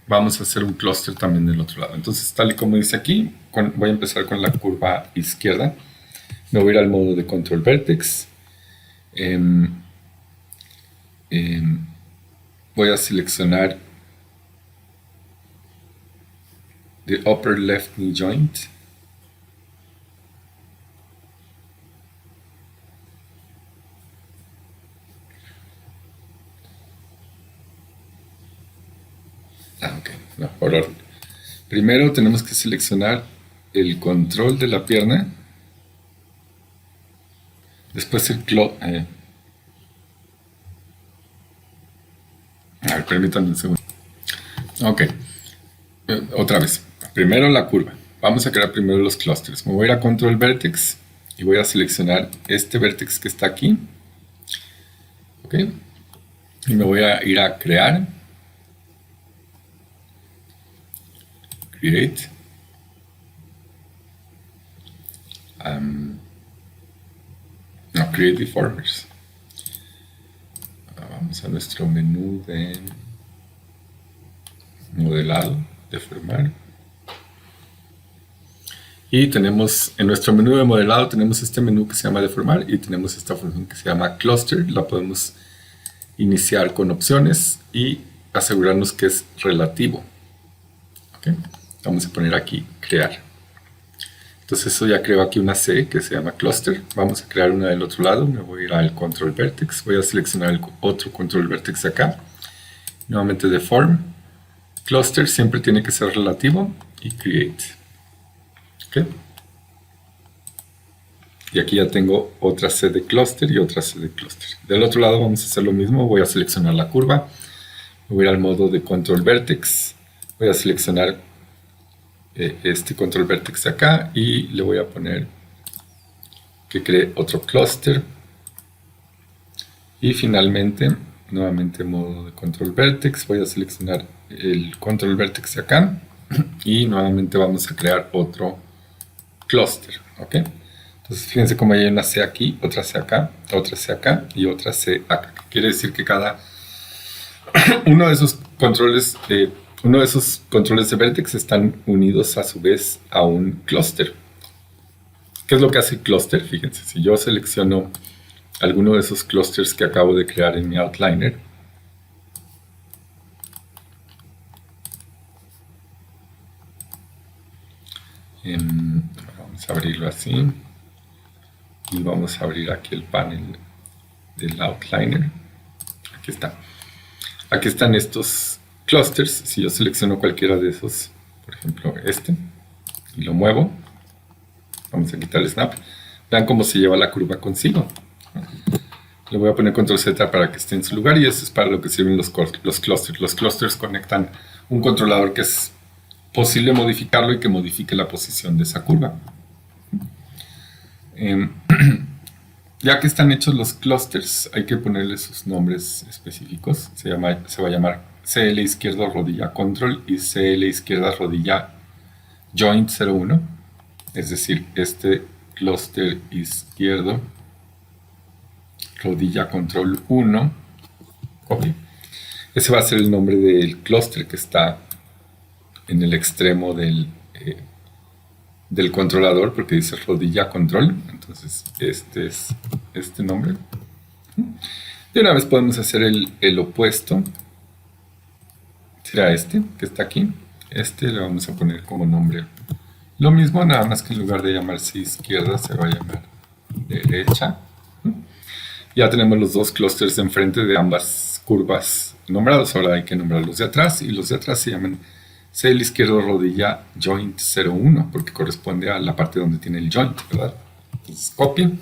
vamos a hacer un clúster también del otro lado. Entonces, tal y como dice aquí, voy a empezar con la curva izquierda. Me voy a ir al modo de control vertex. Voy a seleccionar the upper left knee joint. Ok, no, por orden. Primero tenemos que seleccionar el control de la pierna. Después el a ver, permítanme un segundo. Ok, otra vez. Primero la curva. Vamos a crear primero los clusters. Me voy a ir a Control Vertex y voy a seleccionar este vertex que está aquí. Ok. Y me voy a ir a Crear. Create. No, Create Deformers. Vamos a nuestro menú de modelado, deformar. Y tenemos, en nuestro menú de modelado tenemos este menú que se llama deformar y tenemos esta función que se llama cluster. La podemos iniciar con opciones y asegurarnos que es relativo. ¿Okay? Vamos a poner aquí crear. Entonces eso ya creo aquí una C que se llama cluster. Vamos a crear una del otro lado. Me voy a ir al control vertex. Voy a seleccionar el otro control vertex acá. Nuevamente deform. Cluster siempre tiene que ser relativo y create. ¿Okay? Y aquí ya tengo otra C de cluster y otra C de cluster. Del otro lado vamos a hacer lo mismo. Voy a seleccionar la curva. Me voy a ir al modo de control vertex. Voy a seleccionar este control vertex acá y le voy a poner que cree otro cluster. Y finalmente, nuevamente modo de control vertex. Voy a seleccionar el control vertex acá y nuevamente vamos a crear otro cluster. ¿Ok? Entonces fíjense cómo hay una C aquí, otra C acá, otra C acá y otra C acá. Quiere decir que cada uno de esos controles de vertex están unidos a su vez a un clúster. ¿Qué es lo que hace el clúster? Fíjense, si yo selecciono alguno de esos clústeres que acabo de crear en mi outliner, vamos a abrirlo así y vamos a abrir aquí el panel del outliner. Aquí está. Aquí están estos clusters. Si yo selecciono cualquiera de esos, por ejemplo este, y lo muevo, vamos a quitar el snap, vean cómo se lleva la curva consigo. Le voy a poner control Z para que esté en su lugar y eso es para lo que sirven los clusters. Los clusters conectan un controlador que es posible modificarlo y que modifique la posición de esa curva. Ya que están hechos los clusters, hay que ponerle sus nombres específicos. Se va a llamar CL izquierdo rodilla control y CL izquierda rodilla joint 01. Es decir, este clúster izquierdo rodilla control 1. Copy. Ese va a ser el nombre del clúster que está en el extremo del controlador, porque dice rodilla control. Entonces este es este nombre. De una vez podemos hacer el opuesto. Será este que está aquí. Este le vamos a poner como nombre lo mismo, nada más que en lugar de llamarse izquierda se va a llamar derecha. Ya tenemos los dos clústeres enfrente de ambas curvas nombrados. Ahora hay que nombrar los de atrás y los de atrás se llaman CL izquierdo rodilla joint 01 porque corresponde a la parte donde tiene el joint, ¿verdad? Entonces copy.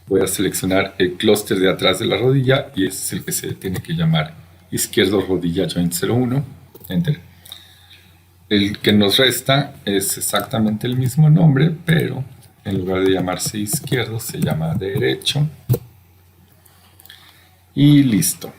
Voy a seleccionar el clúster de atrás de la rodilla y ese es el que se tiene que llamar izquierdo rodilla joint 01. Enter. El que nos resta es exactamente el mismo nombre, pero en lugar de llamarse izquierdo se llama derecho. Y listo.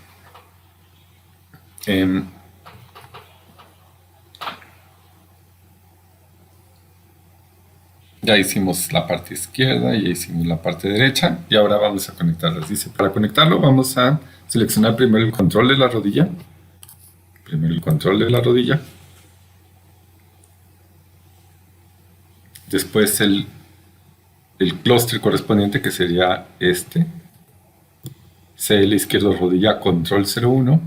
Ya hicimos la parte izquierda, ya hicimos la parte derecha y ahora vamos a conectarlas. Dice, para conectarlo vamos a seleccionar primero el control de la rodilla. primero el control de la rodilla, después el clúster correspondiente, que sería este, CL izquierdo rodilla control 01,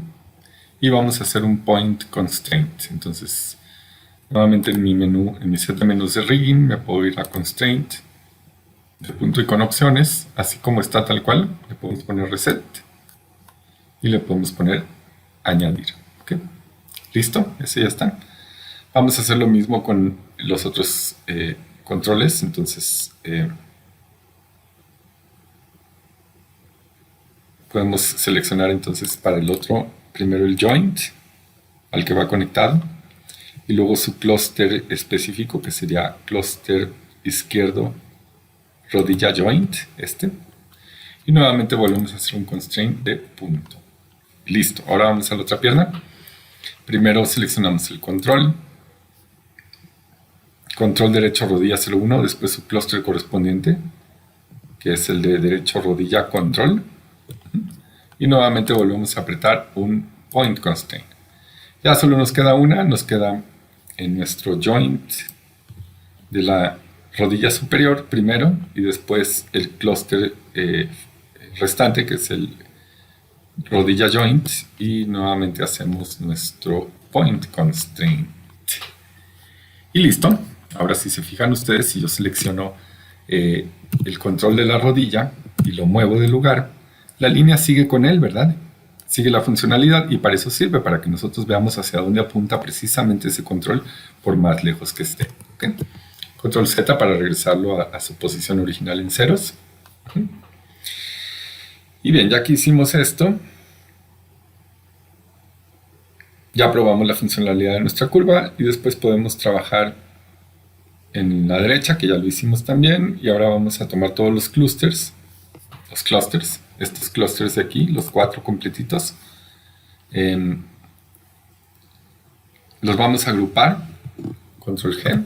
y vamos a hacer un point constraint. Entonces, nuevamente en mi menú, en mi set de menús de rigging, me puedo ir a constraint de punto y con opciones, así como está tal cual, le podemos poner reset y le podemos poner añadir. ¿Okay? ¿Listo? Ese ya está. Vamos a hacer lo mismo con los otros controles. Entonces, podemos seleccionar entonces para el otro, primero el joint al que va conectado y luego su clúster específico, que sería clúster izquierdo rodilla joint, y nuevamente volvemos a hacer un constraint de punto. Listo, ahora vamos a la otra pierna. Primero seleccionamos el control derecho rodilla 01, después su clúster correspondiente, que es el de derecho rodilla control, y nuevamente volvemos a apretar un point constraint. Ya solo nos queda una, nos queda en nuestro joint de la rodilla superior primero y después el clúster restante, que es el rodilla joint, y nuevamente hacemos nuestro point constraint. Y listo. Ahora, si se fijan ustedes, si yo selecciono el control de la rodilla y lo muevo de lugar, la línea sigue con él, ¿verdad? Sigue la funcionalidad, y para eso sirve, para que nosotros veamos hacia dónde apunta precisamente ese control por más lejos que esté. ¿Okay? Control Z para regresarlo a su posición original en ceros. Y bien, ya que hicimos esto, ya probamos la funcionalidad de nuestra curva y después podemos trabajar en la derecha, que ya lo hicimos también, y ahora vamos a tomar todos los clusters, estos clusters de aquí, los 4 completitos, los vamos a agrupar, control G.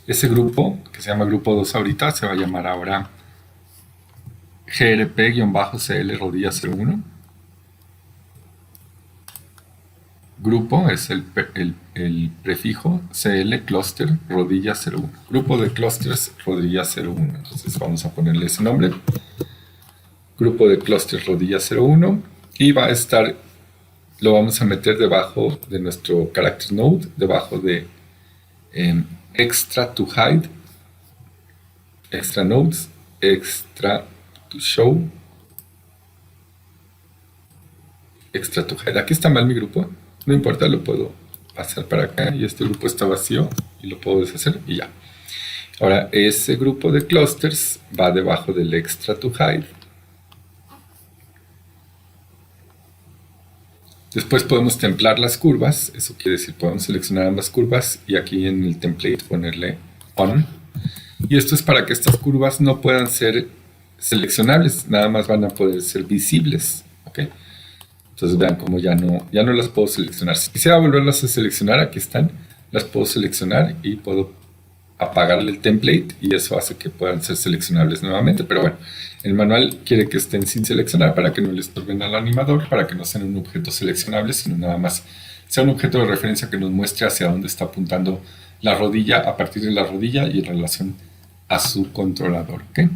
Ese grupo, que se llama grupo 2 ahorita, se va a llamar ahora GRP-CL rodilla 01. Grupo es el prefijo CL cluster rodilla 01. Grupo de clusters rodilla 01. Entonces vamos a ponerle ese nombre. Grupo de clusters rodilla 01. Y va a estar, lo vamos a meter debajo de nuestro character node, debajo de extra to hide, extra nodes, extra to show, extra to hide. Aquí está mal mi grupo. No importa, lo puedo pasar para acá y este grupo está vacío y lo puedo deshacer y ya. Ahora, ese grupo de clusters va debajo del extra to hide. Después podemos templar las curvas, eso quiere decir podemos seleccionar ambas curvas y aquí en el template ponerle on. Y esto es para que estas curvas no puedan ser seleccionables, nada más van a poder ser visibles. ¿Okay? Entonces vean como ya no las puedo seleccionar. Si quisiera volverlas a seleccionar, aquí están, las puedo seleccionar y puedo apagarle el template y eso hace que puedan ser seleccionables nuevamente. Pero bueno, el manual quiere que estén sin seleccionar para que no le estorben al animador, para que no sean un objeto seleccionable, sino nada más sea un objeto de referencia que nos muestre hacia dónde está apuntando la rodilla a partir de la rodilla y en relación a su controlador. ¿Okay?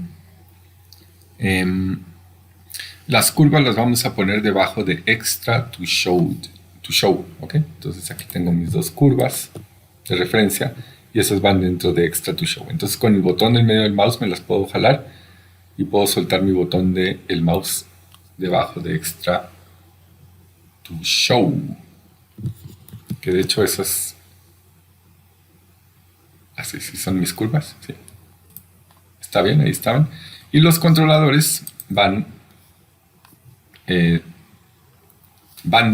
Las curvas las vamos a poner debajo de extra to show. ¿Okay? Entonces aquí tengo mis dos curvas de referencia y esas van dentro de extra to show. Entonces con el botón en medio del mouse me las puedo jalar y puedo soltar mi botón del mouse debajo de extra to show. Que de hecho esas así sí son mis curvas. ¿Sí? Está bien, ahí estaban. Y los controladores van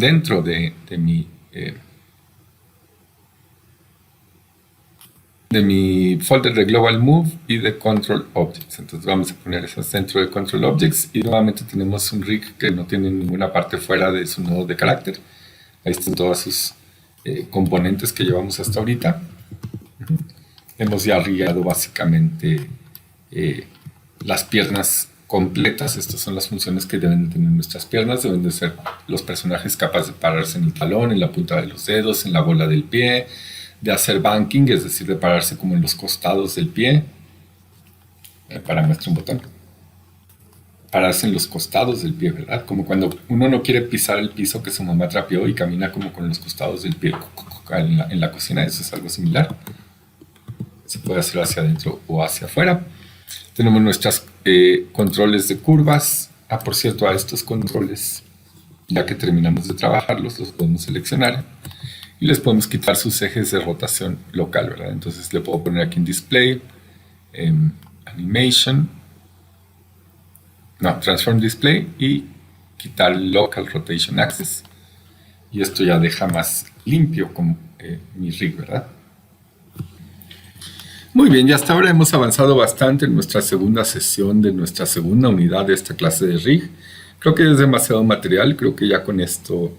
dentro de mi folder de Global Move y de Control Objects. Entonces vamos a poner esas dentro de Control Objects y nuevamente tenemos un rig que no tiene ninguna parte fuera de su nodo de carácter. Ahí están todas sus componentes que llevamos hasta ahorita. Hemos ya rigado básicamente las piernas completas. Estas son las funciones que deben de tener nuestras piernas. Deben de ser los personajes capaces de pararse en el talón, en la punta de los dedos, en la bola del pie, de hacer banking, es decir, de pararse como en los costados del pie. Para muestra un botón. Pararse en los costados del pie, ¿verdad? Como cuando uno no quiere pisar el piso que su mamá trapeó y camina como con los costados del pie en la cocina. Eso es algo similar. Se puede hacer hacia adentro o hacia afuera. Tenemos nuestros controles de curvas. Por cierto, a estos controles, ya que terminamos de trabajarlos, los podemos seleccionar y les podemos quitar sus ejes de rotación local, ¿verdad? Entonces le puedo poner aquí en Display, Animation, Transform Display y quitar Local Rotation Axis. Y esto ya deja más limpio como mi rig, ¿verdad? Muy bien, ya hasta ahora hemos avanzado bastante en nuestra segunda sesión de nuestra segunda unidad de esta clase de rig. Creo que es demasiado material, creo que ya con esto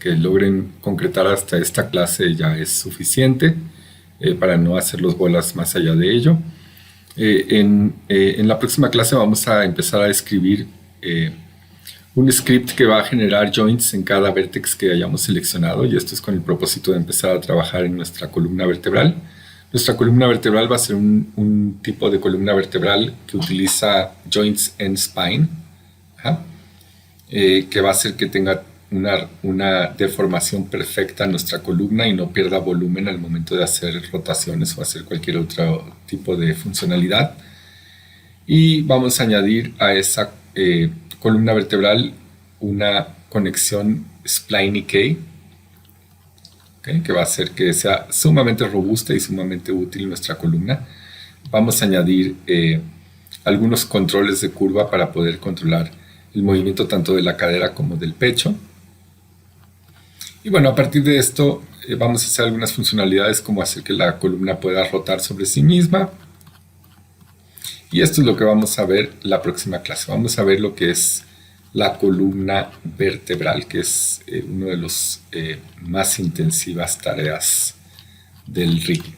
que logren concretar hasta esta clase ya es suficiente para no hacer los bolas más allá de ello. En la próxima clase vamos a empezar a escribir un script que va a generar joints en cada vértex que hayamos seleccionado, y esto es con el propósito de empezar a trabajar en nuestra columna vertebral. Nuestra columna vertebral va a ser un tipo de columna vertebral que utiliza joints en spine, que va a hacer que tenga una deformación perfecta en nuestra columna y no pierda volumen al momento de hacer rotaciones o hacer cualquier otro tipo de funcionalidad. Y vamos a añadir a esa columna vertebral una conexión spline-K, que va a hacer que sea sumamente robusta y sumamente útil nuestra columna. Vamos a añadir algunos controles de curva para poder controlar el movimiento tanto de la cadera como del pecho. Y bueno, a partir de esto vamos a hacer algunas funcionalidades como hacer que la columna pueda rotar sobre sí misma. Y esto es lo que vamos a ver la próxima clase. Vamos a ver lo que es la columna vertebral, que es una de las más intensivas tareas del rigging.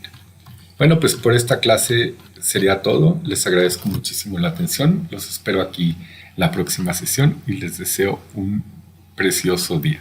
Bueno, pues por esta clase sería todo. Les agradezco muchísimo la atención. Los espero aquí la próxima sesión y les deseo un precioso día.